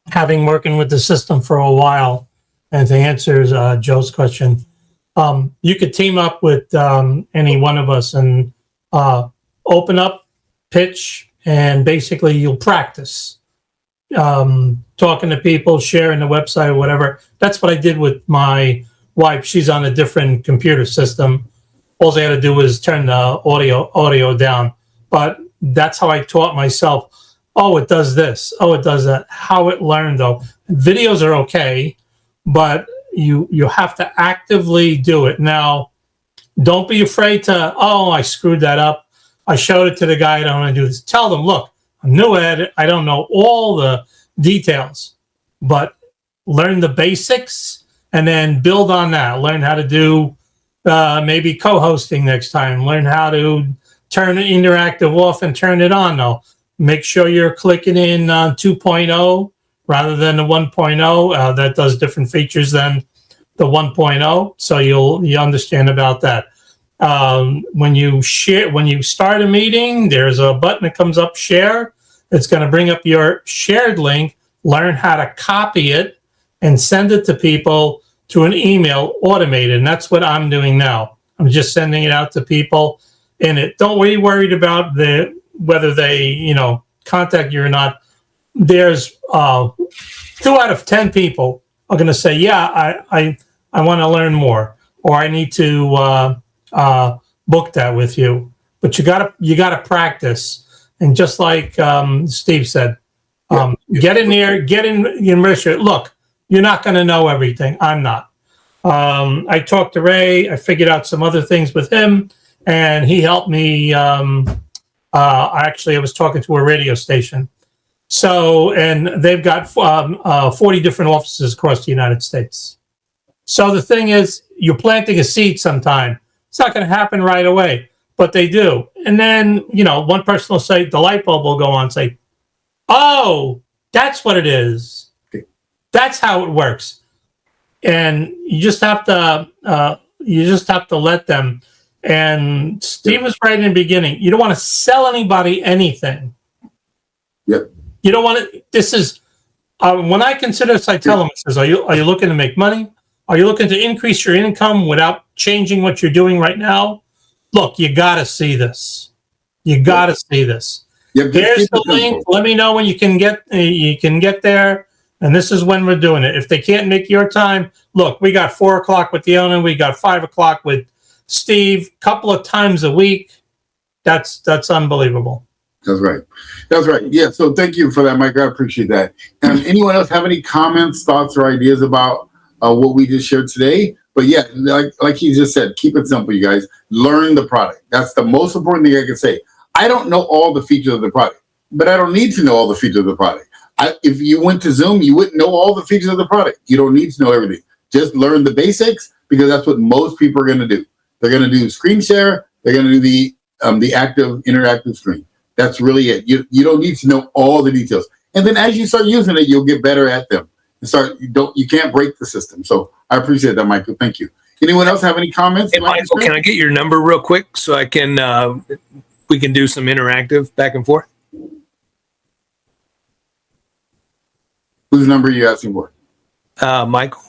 Having working with the system for a while, and to answer Joe's question, you could team up with any one of us and open up, pitch, and basically you'll practice talking to people, sharing the website or whatever. That's what I did with my wife. She's on a different computer system. All I had to do was turn the audio down. But that's how I taught myself. Oh, it does this. Oh, it does that. How it learned, though. Videos are okay, but you have to actively do it. Now, don't be afraid to, oh, I screwed that up. I showed it to the guy. I don't want to do this. Tell them, look, I'm new at it. I don't know all the details, but learn the basics and then build on that. Learn how to do maybe co-hosting next time. Learn how to turn it interactive off and turn it on, though. Make sure you're clicking in 2.0 rather than the 1.0. That does different features than the 1.0, so you understand about that. When you start a meeting, there's a button that comes up, share. It's going to bring up your shared link. Learn how to copy it and send it to people to an email automated. And that's what I'm doing now. I'm just sending it out to people. And don't be worried about whether they contact you or not. There's 2 out of 10 people are going to say, yeah, I want to learn more, or I need to book that with you. But you gotta practice. And just like Steve said, get in there, immerse your. Look, you're not going to know everything. I'm not. I talked to Ray. I figured out some other things with him, and he helped me. I was talking to a radio station. So, and they've got 40 different offices across the United States. So the thing is, you're planting a seed sometime. It's not going to happen right away, but they do. And then, one person will say, the light bulb will go on and say, oh, that's what it is. That's how it works. And you just have to let them. And Steve was right in the beginning. You don't want to sell anybody anything. Yep. You don't want to. This is when I consider this. I tell them, it says, "Are you looking to make money? Are you looking to increase your income without changing what you're doing right now? Look, you got to see this. You got to see this. Yep. Here's the link. Let me know when you can get there. And this is when we're doing it. If they can't make your time, look, we got 4:00 with the owner. We got 5:00 with Steve. Couple of times a week. That's unbelievable." That's right. That's right. Yeah. So thank you for that, Mike. I appreciate that. Anyone else have any comments, thoughts, or ideas about what we just shared today? But yeah, like he just said, keep it simple, you guys. Learn the product. That's the most important thing I can say. I don't know all the features of the product, but I don't need to know all the features of the product. If you went to Zoom, you wouldn't know all the features of the product. You don't need to know everything. Just learn the basics, because that's what most people are going to do. They're going to do screen share. They're going to do the active interactive screen. That's really it. You don't need to know all the details. And then as you start using it, you'll get better at them. You can't break the system. So I appreciate that, Michael. Thank you. Anyone else have any comments? Hey, Michael, can I get your number real quick so I can we can do some interactive back and forth? Whose number are you asking for? Michael.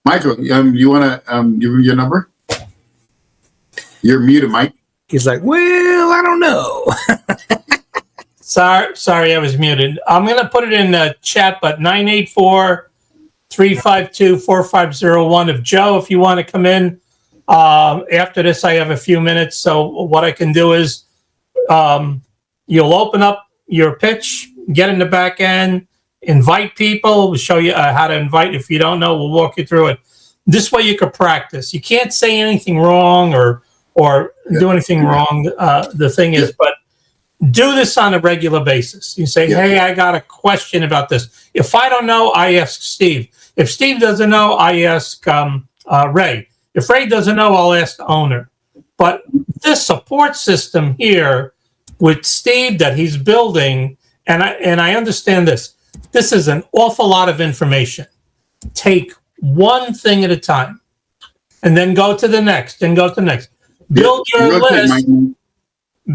Michael, you want to give me your number? You're muted, Mike. He's like, well, I don't know. Sorry, I was muted. I'm going to put it in the chat, but 984-352-4501. If Joe, if you want to come in After this, I have a few minutes. So what I can do is you'll open up your pitch, get in the back end, invite people. We'll show you how to invite. If you don't know, we'll walk you through it. This way you could practice. You can't say anything wrong or do anything wrong. The thing is, but do this on a regular basis. You say, hey, I got a question about this. If I don't know, I ask Steve. If Steve doesn't know, I ask Ray. If Ray doesn't know, I'll ask the owner. But this support system here with Steve that he's building, and I understand this. This is an awful lot of information. Take one thing at a time, and then go to the next, and go to the next. Build your list.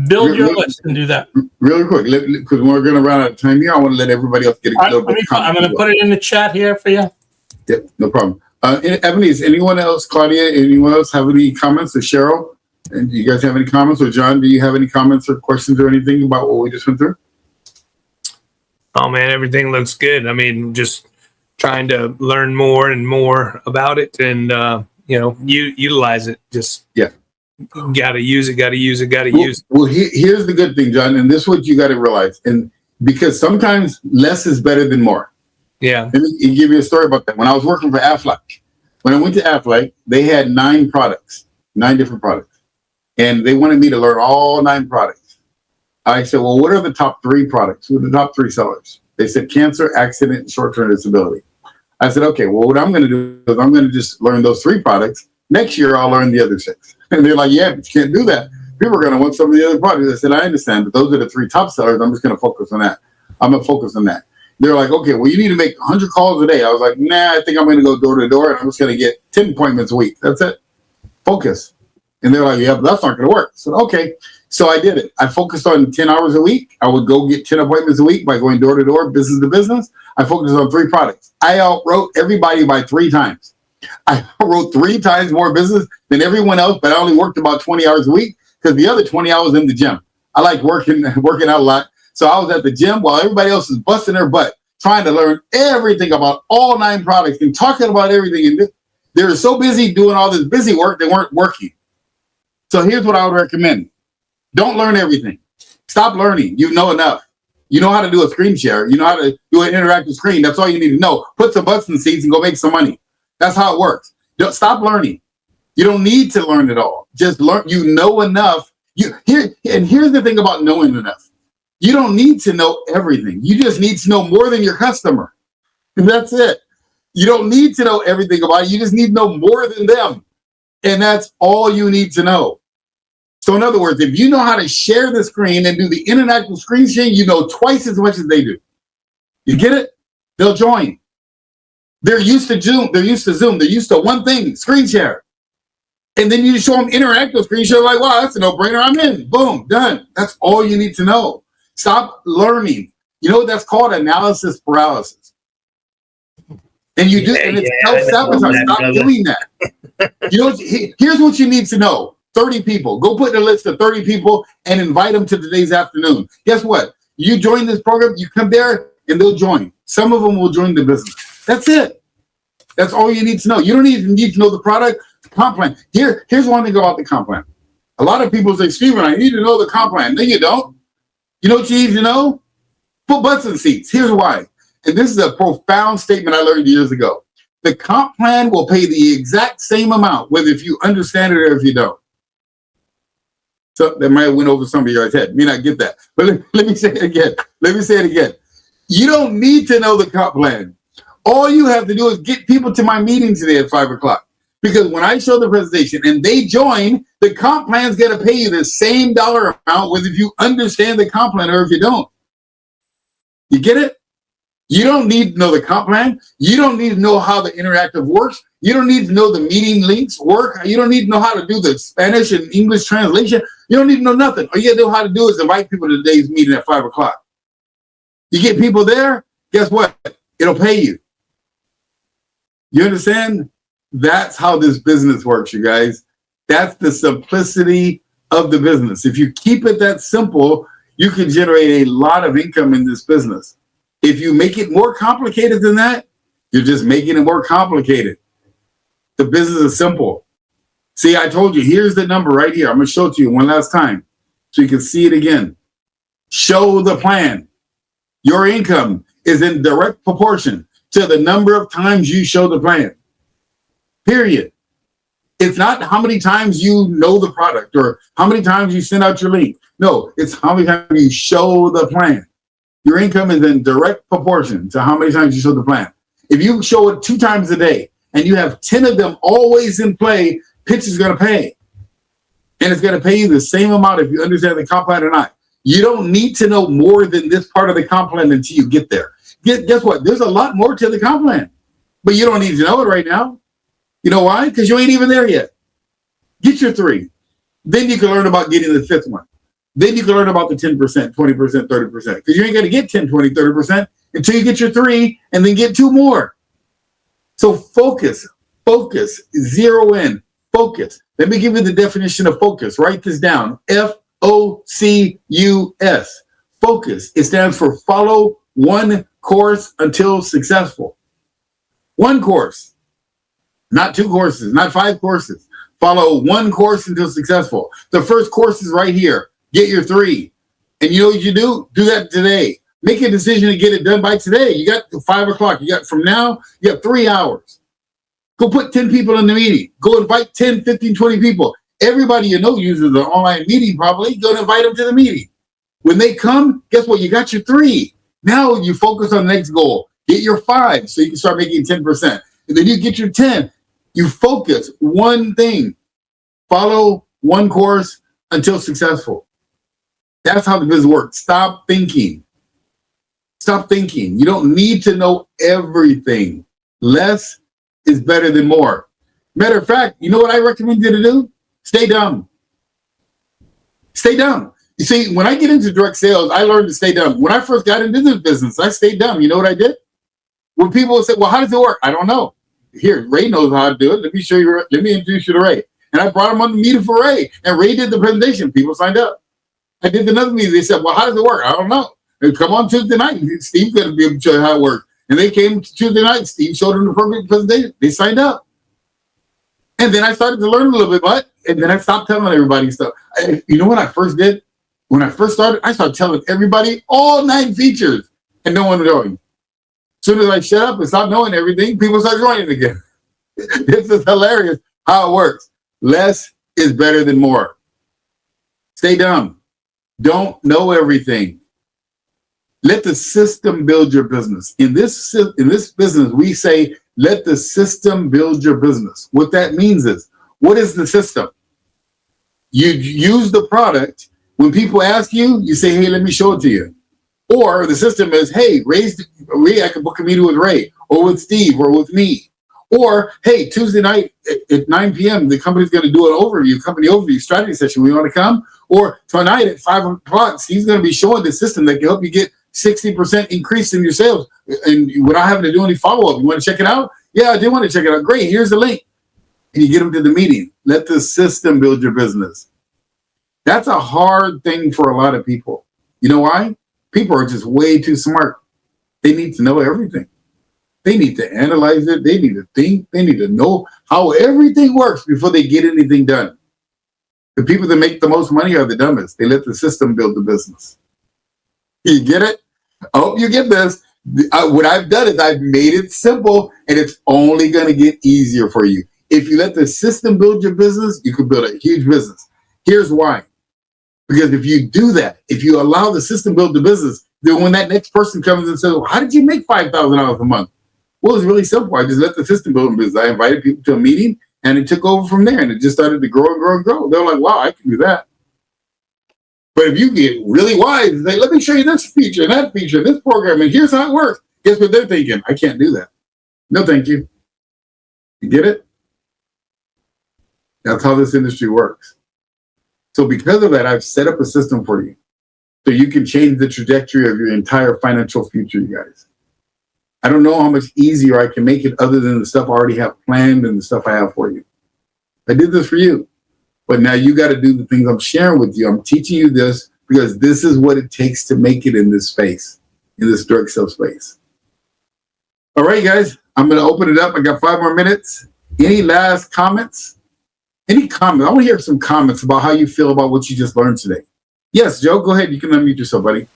Build your list and do that. Really quick, because we're going to run out of time here. I want to let everybody else get a little bit. I'm going to put it in the chat here for you. Yep, no problem. Ebony, is anyone else, Claudia, anyone else have any comments? Or Cheryl? And do you guys have any comments? Or John, do you have any comments or questions or anything about what we just went through? Oh man, everything looks good. I mean, just trying to learn more and more about it, and utilize it. Just gotta use it. Well, here's the good thing, John, and this is what you got to realize, and because sometimes less is better than more. Yeah. Let me give you a story about that. When I was working for Aflac, when I went to Aflac, they had 9 different products, and they wanted me to learn all 9 products. I said, well, what are the top 3 products? Who are the top 3 sellers? They said cancer, accident, and short-term disability. I said, okay, well, what I'm going to do is I'm going to just learn those 3 products. Next year, I'll learn the other 6. And they're like, yeah, but you can't do that. People are going to want some of the other products. I said, I understand, but those are the 3 top sellers. I'm just going to focus on that. I'm going to focus on that. They're like, okay, well, you need to make 100 calls a day. I was like, nah, I think I'm going to go door to door, and I'm just going to get 10 appointments a week. That's it. Focus. And they're like, yeah, but that's not going to work. I said, okay. So I did it. I focused on 10 hours a week. I would go get 10 appointments a week by going door to door, business to business. I focused on 3 products. I outwrote everybody by 3 times. I wrote 3 times more business than everyone else, but I only worked about 20 hours a week because the other 20 hours in the gym. I like working out a lot. So I was at the gym while everybody else is busting their butt, trying to learn everything about all 9 products and talking about everything. And they were so busy doing all this busy work, they weren't working. So here's what I would recommend. Don't learn everything. Stop learning. You know enough. You know how to do a screen share. You know how to do an interactive screen. That's all you need to know. Put some butts in seats and go make some money. That's how it works. Don't stop learning. You don't need to learn it all. Just learn. You know enough. Here's the thing about knowing enough. You don't need to know everything. You just need to know more than your customer. And that's it. You don't need to know everything about it. You just need to know more than them. And that's all you need to know. So in other words, if you know how to share the screen and do the interactive screen sharing, you know twice as much as they do. You get it? They'll join. They're used to Zoom. They're used to one thing, screen share. And then you show them interactive screen share, like, wow, that's a no-brainer. I'm in. Boom, done. That's all you need to know. Stop learning. You know what that's called? Analysis paralysis. And you do, and it's self-sabotage. Stop doing that. Here's what you need to know. 30 people. Go put in a list of 30 people and invite them to today's afternoon. Guess what? You join this program, you come there, and they'll join. Some of them will join the business. That's it. That's all you need to know. You don't even need to know the product, the comp plan. Here's one thing about the comp plan. A lot of people say, Steven, I need to know the comp plan. No, you don't. You know what you need to know? Put butts in seats. Here's why. And this is a profound statement I learned years ago. The comp plan will pay the exact same amount, whether if you understand it or if you don't. So that might have went over some of your head. May not get that. But let me say it again. You don't need to know the comp plan. All you have to do is get people to my meeting today at 5 o'clock. Because when I show the presentation and they join, the comp plan's going to pay you the same dollar amount, whether if you understand the comp plan or if you don't. You get it? You don't need to know the comp plan. You don't need to know how the interactive works. You don't need to know the meeting links work. You don't need to know how to do the Spanish and English translation. You don't need to know nothing. All you got to know how to do is invite people to today's meeting at 5 o'clock. You get people there, guess what? It'll pay you. You understand? That's how this business works, you guys. That's the simplicity of the business. If you keep it that simple, you can generate a lot of income in this business. If you make it more complicated than that, you're just making it more complicated. The business is simple. See, I told you, here's the number right here. I'm going to show it to you one last time so you can see it again. Show the plan. Your income is in direct proportion to the number of times you show the plan. Period. It's not how many times you know the product or how many times you send out your link. No, it's how many times you show the plan. Your income is in direct proportion to how many times you show the plan. If you show it 2 times a day and you have 10 of them always in play, Pitch is going to pay. And it's going to pay you the same amount if you understand the comp plan or not. You don't need to know more than this part of the comp plan until you get there. Guess what? There's a lot more to the comp plan, but you don't need to know it right now. You know why? Because you ain't even there yet. Get your 3. Then you can learn about getting the 5th one. Then you can learn about the 10%, 20%, 30%. Because you ain't going to get 10, 20, 30% until you get your 3 and then get 2 more. So focus, zero in, focus. Let me give you the definition of focus. Write this down. F-O-C-U-S. Focus. It stands for follow one course until successful. One course. Not 2 courses, not 5 courses. Follow one course until successful. The first course is right here. Get your 3. And you know what you do? Do that today. Make a decision to get it done by today. You got 5 o'clock. You got from now, you got 3 hours. Go put 10 people in the meeting. Go invite 10, 15, 20 people. Everybody you know uses an online meeting probably. Go and invite them to the meeting. When they come, guess what? You got your 3. Now you focus on the next goal. Get your 5 so you can start making 10%. And then you get your 10. You focus one thing. Follow one course until successful. That's how the business works. Stop thinking. Stop thinking. You don't need to know everything. Less is better than more. Matter of fact, you know what I recommend you to do? Stay dumb. Stay dumb. You see, when I get into direct sales, I learned to stay dumb. When I first got into this business, I stayed dumb. You know what I did? When people say, well, how does it work? I don't know. Here, Ray knows how to do it. Let me show you. Let me introduce you to Ray. And I brought him on the meeting for Ray. And Ray did the presentation. People signed up. I did another meeting. They said, well, how does it work? I don't know. And come on Tuesday night. Steve's going to be able to show you how it works. And they came Tuesday night. Steve showed them the perfect presentation. They signed up. And then I started to learn a little bit, and then I stopped telling everybody stuff. You know what I first did? When I first started, I started telling everybody all 9 features, and no one joined. As soon as I shut up and stopped knowing everything, people start joining again. This is hilarious how it works. Less is better than more. Stay dumb. Don't know everything. Let the system build your business. In this business, we say, let the system build your business. What that means is, what is the system? You use the product. When people ask you, you say, hey, let me show it to you. Or the system is, hey, Ray, I can book a meeting with Ray or with Steve or with me. Or, hey, Tuesday night at 9 p.m., the company's going to do an company overview strategy session. We want to come? Or tonight at 5 o'clock, Steve's going to be showing the system that can help you get 60% increase in your sales and without having to do any follow-up. You want to check it out? Yeah, I do want to check it out. Great, here's the link. And you get them to the meeting. Let the system build your business. That's a hard thing for a lot of people. You know why? People are just way too smart. They need to know everything. They need to analyze it. They need to think. They need to know how everything works before they get anything done. The people that make the most money are the dumbest. They let the system build the business. You get it? I hope you get this. What I've done is I've made it simple, and it's only going to get easier for you. If you let the system build your business, you can build a huge business. Here's why. Because if you do that, if you allow the system build the business, then when that next person comes and says, well, how did you make $5,000 a month? Well, it's really simple. I just let the system build the business. I invited people to a meeting, and it took over from there, and it just started to grow and grow and grow. They're like, wow, I can do that. But if you get really wise and say, let me show you this feature and that feature, this program, and here's how it works, guess what they're thinking? I can't do that. No, thank you. You get it? That's how this industry works. So because of that, I've set up a system for you so you can change the trajectory of your entire financial future, you guys. I don't know how much easier I can make it other than the stuff I already have planned and the stuff I have for you. I did this for you. But now you got to do the things I'm sharing with you. I'm teaching you this because this is what it takes to make it in this space, in this direct sales space. All right, guys, I'm going to open it up. I got 5 more minutes. Any last comments? Any comments? I want to hear some comments about how you feel about what you just learned today. Yes, Joe, go ahead. You can unmute yourself, buddy.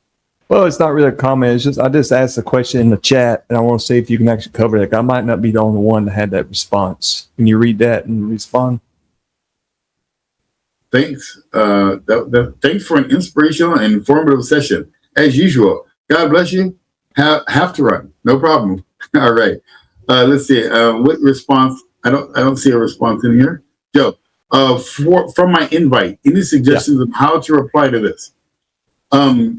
Well, it's not really a comment. It's just I just asked the question in the chat, and I want to see if you can actually cover that. I might not be the only one that had that response. Can you read that and respond? Thanks. Thanks for an inspirational and informative session. As usual, God bless you. Have to run. No problem. All right. Let's see. What response? I don't see a response in here. Joe, from my invite, any suggestions of how to reply to this?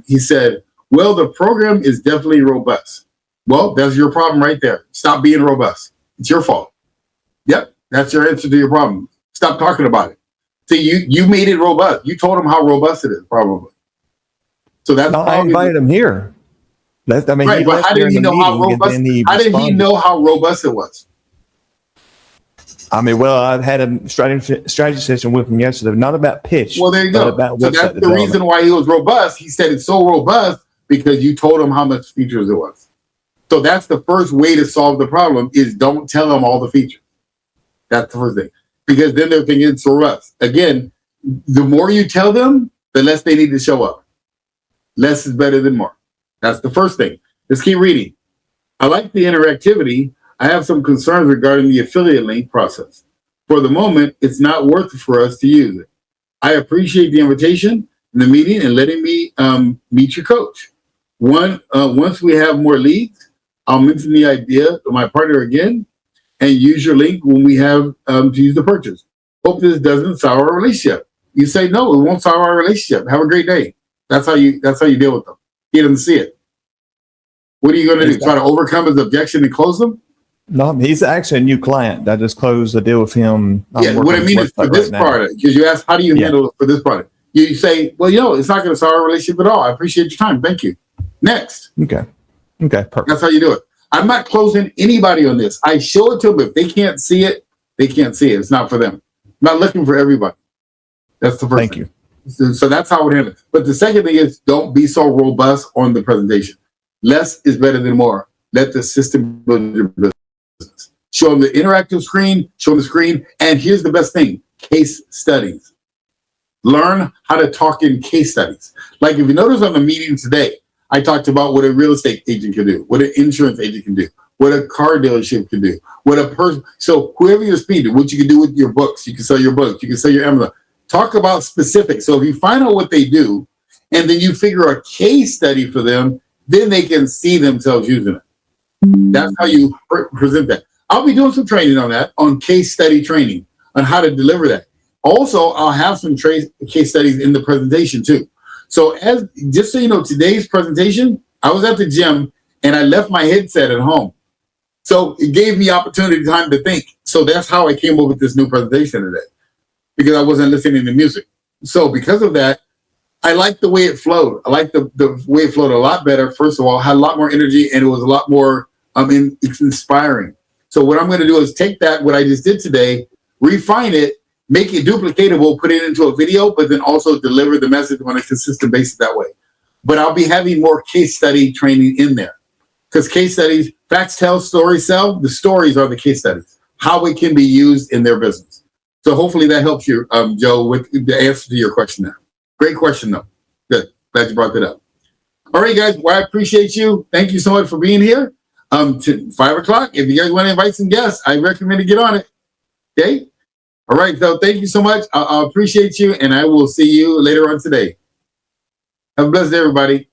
He said, well, the program is definitely robust. Well, that's your problem right there. Stop being robust. It's your fault. Yep. That's your answer to your problem. Stop talking about it. See, you made it robust. You told him how robust it is, probably. So that's No, I invited him here. Right, but how did he know how robust? How did he know how robust it was? I mean, well, I've had a strategy session with him yesterday, not about pitch. Well, there you go. So that's the reason why he was robust. He said it's so robust because you told him how much features it was. So that's the first way to solve the problem is don't tell them all the features. That's the first thing. Because then they're thinking it's robust. Again, the more you tell them, the less they need to show up. Less is better than more. That's the first thing. Let's keep reading. I like the interactivity. I have some concerns regarding the affiliate link process. For the moment, it's not worth it for us to use it. I appreciate the invitation and the meeting and letting me meet your coach. Once we have more leads, I'll mention the idea to my partner again and use your link when we have to use the purchase. Hope this doesn't sour our relationship. You say, no, it won't sour our relationship. Have a great day. That's how you deal with them. Get them to see it. What are you going to do? Try to overcome his objection and close them? No, he's actually a new client. I just closed the deal with him. Yeah, what I mean is for this product, because you asked, how do you handle it for this product? You say, well, it's not going to sour our relationship at all. I appreciate your time. Thank you. Next. Okay, perfect. That's how you do it. I'm not closing anybody on this. I show it to them. If they can't see it, they can't see it. It's not for them. I'm not looking for everybody. That's the first Thank thing. you. So that's how it handles. But the second thing is don't be so robust on the presentation. Less is better than more. Let the system build your business. Show them the interactive screen, show them the screen. And here's the best thing, case studies. Learn how to talk in case studies. Like if you notice on the meeting today, I talked about what a real estate agent can do, what an insurance agent can do, what a car dealership can do, what a person. So whoever you're speaking to, what you can do with your books, you can sell your books, you can sell your Amazon. Talk about specifics. So if you find out what they do, and then you figure a case study for them, then they can see themselves using it. That's how you present that. I'll be doing some training on that, on case study training, on how to deliver that. Also, I'll have some case studies in the presentation too. So just so you know, today's presentation, I was at the gym and I left my headset at home. So it gave me time to think. So that's how I came up with this new presentation today, because I wasn't listening to music. So because of that, I like the way it flowed. I like the way it flowed a lot better. First of all, had a lot more energy and it was a lot more inspiring. So what I'm going to do is take what I just did today, refine it, make it duplicatable, put it into a video, but then also deliver the message on a consistent basis that way. But I'll be having more case study training in there, because case studies, facts tell, stories sell. The stories are the case studies, how it can be used in their business. So hopefully that helps you, Joe, with the answer to your question there. Great question, though. Good. Glad you brought that up. All right, guys. Well, I appreciate you. Thank you so much for being here. To 5 o'clock. If you guys want to invite some guests, I recommend to get on it. Okay. All right. So thank you so much. I appreciate you, and I will see you later on today. Have a blessed day, everybody.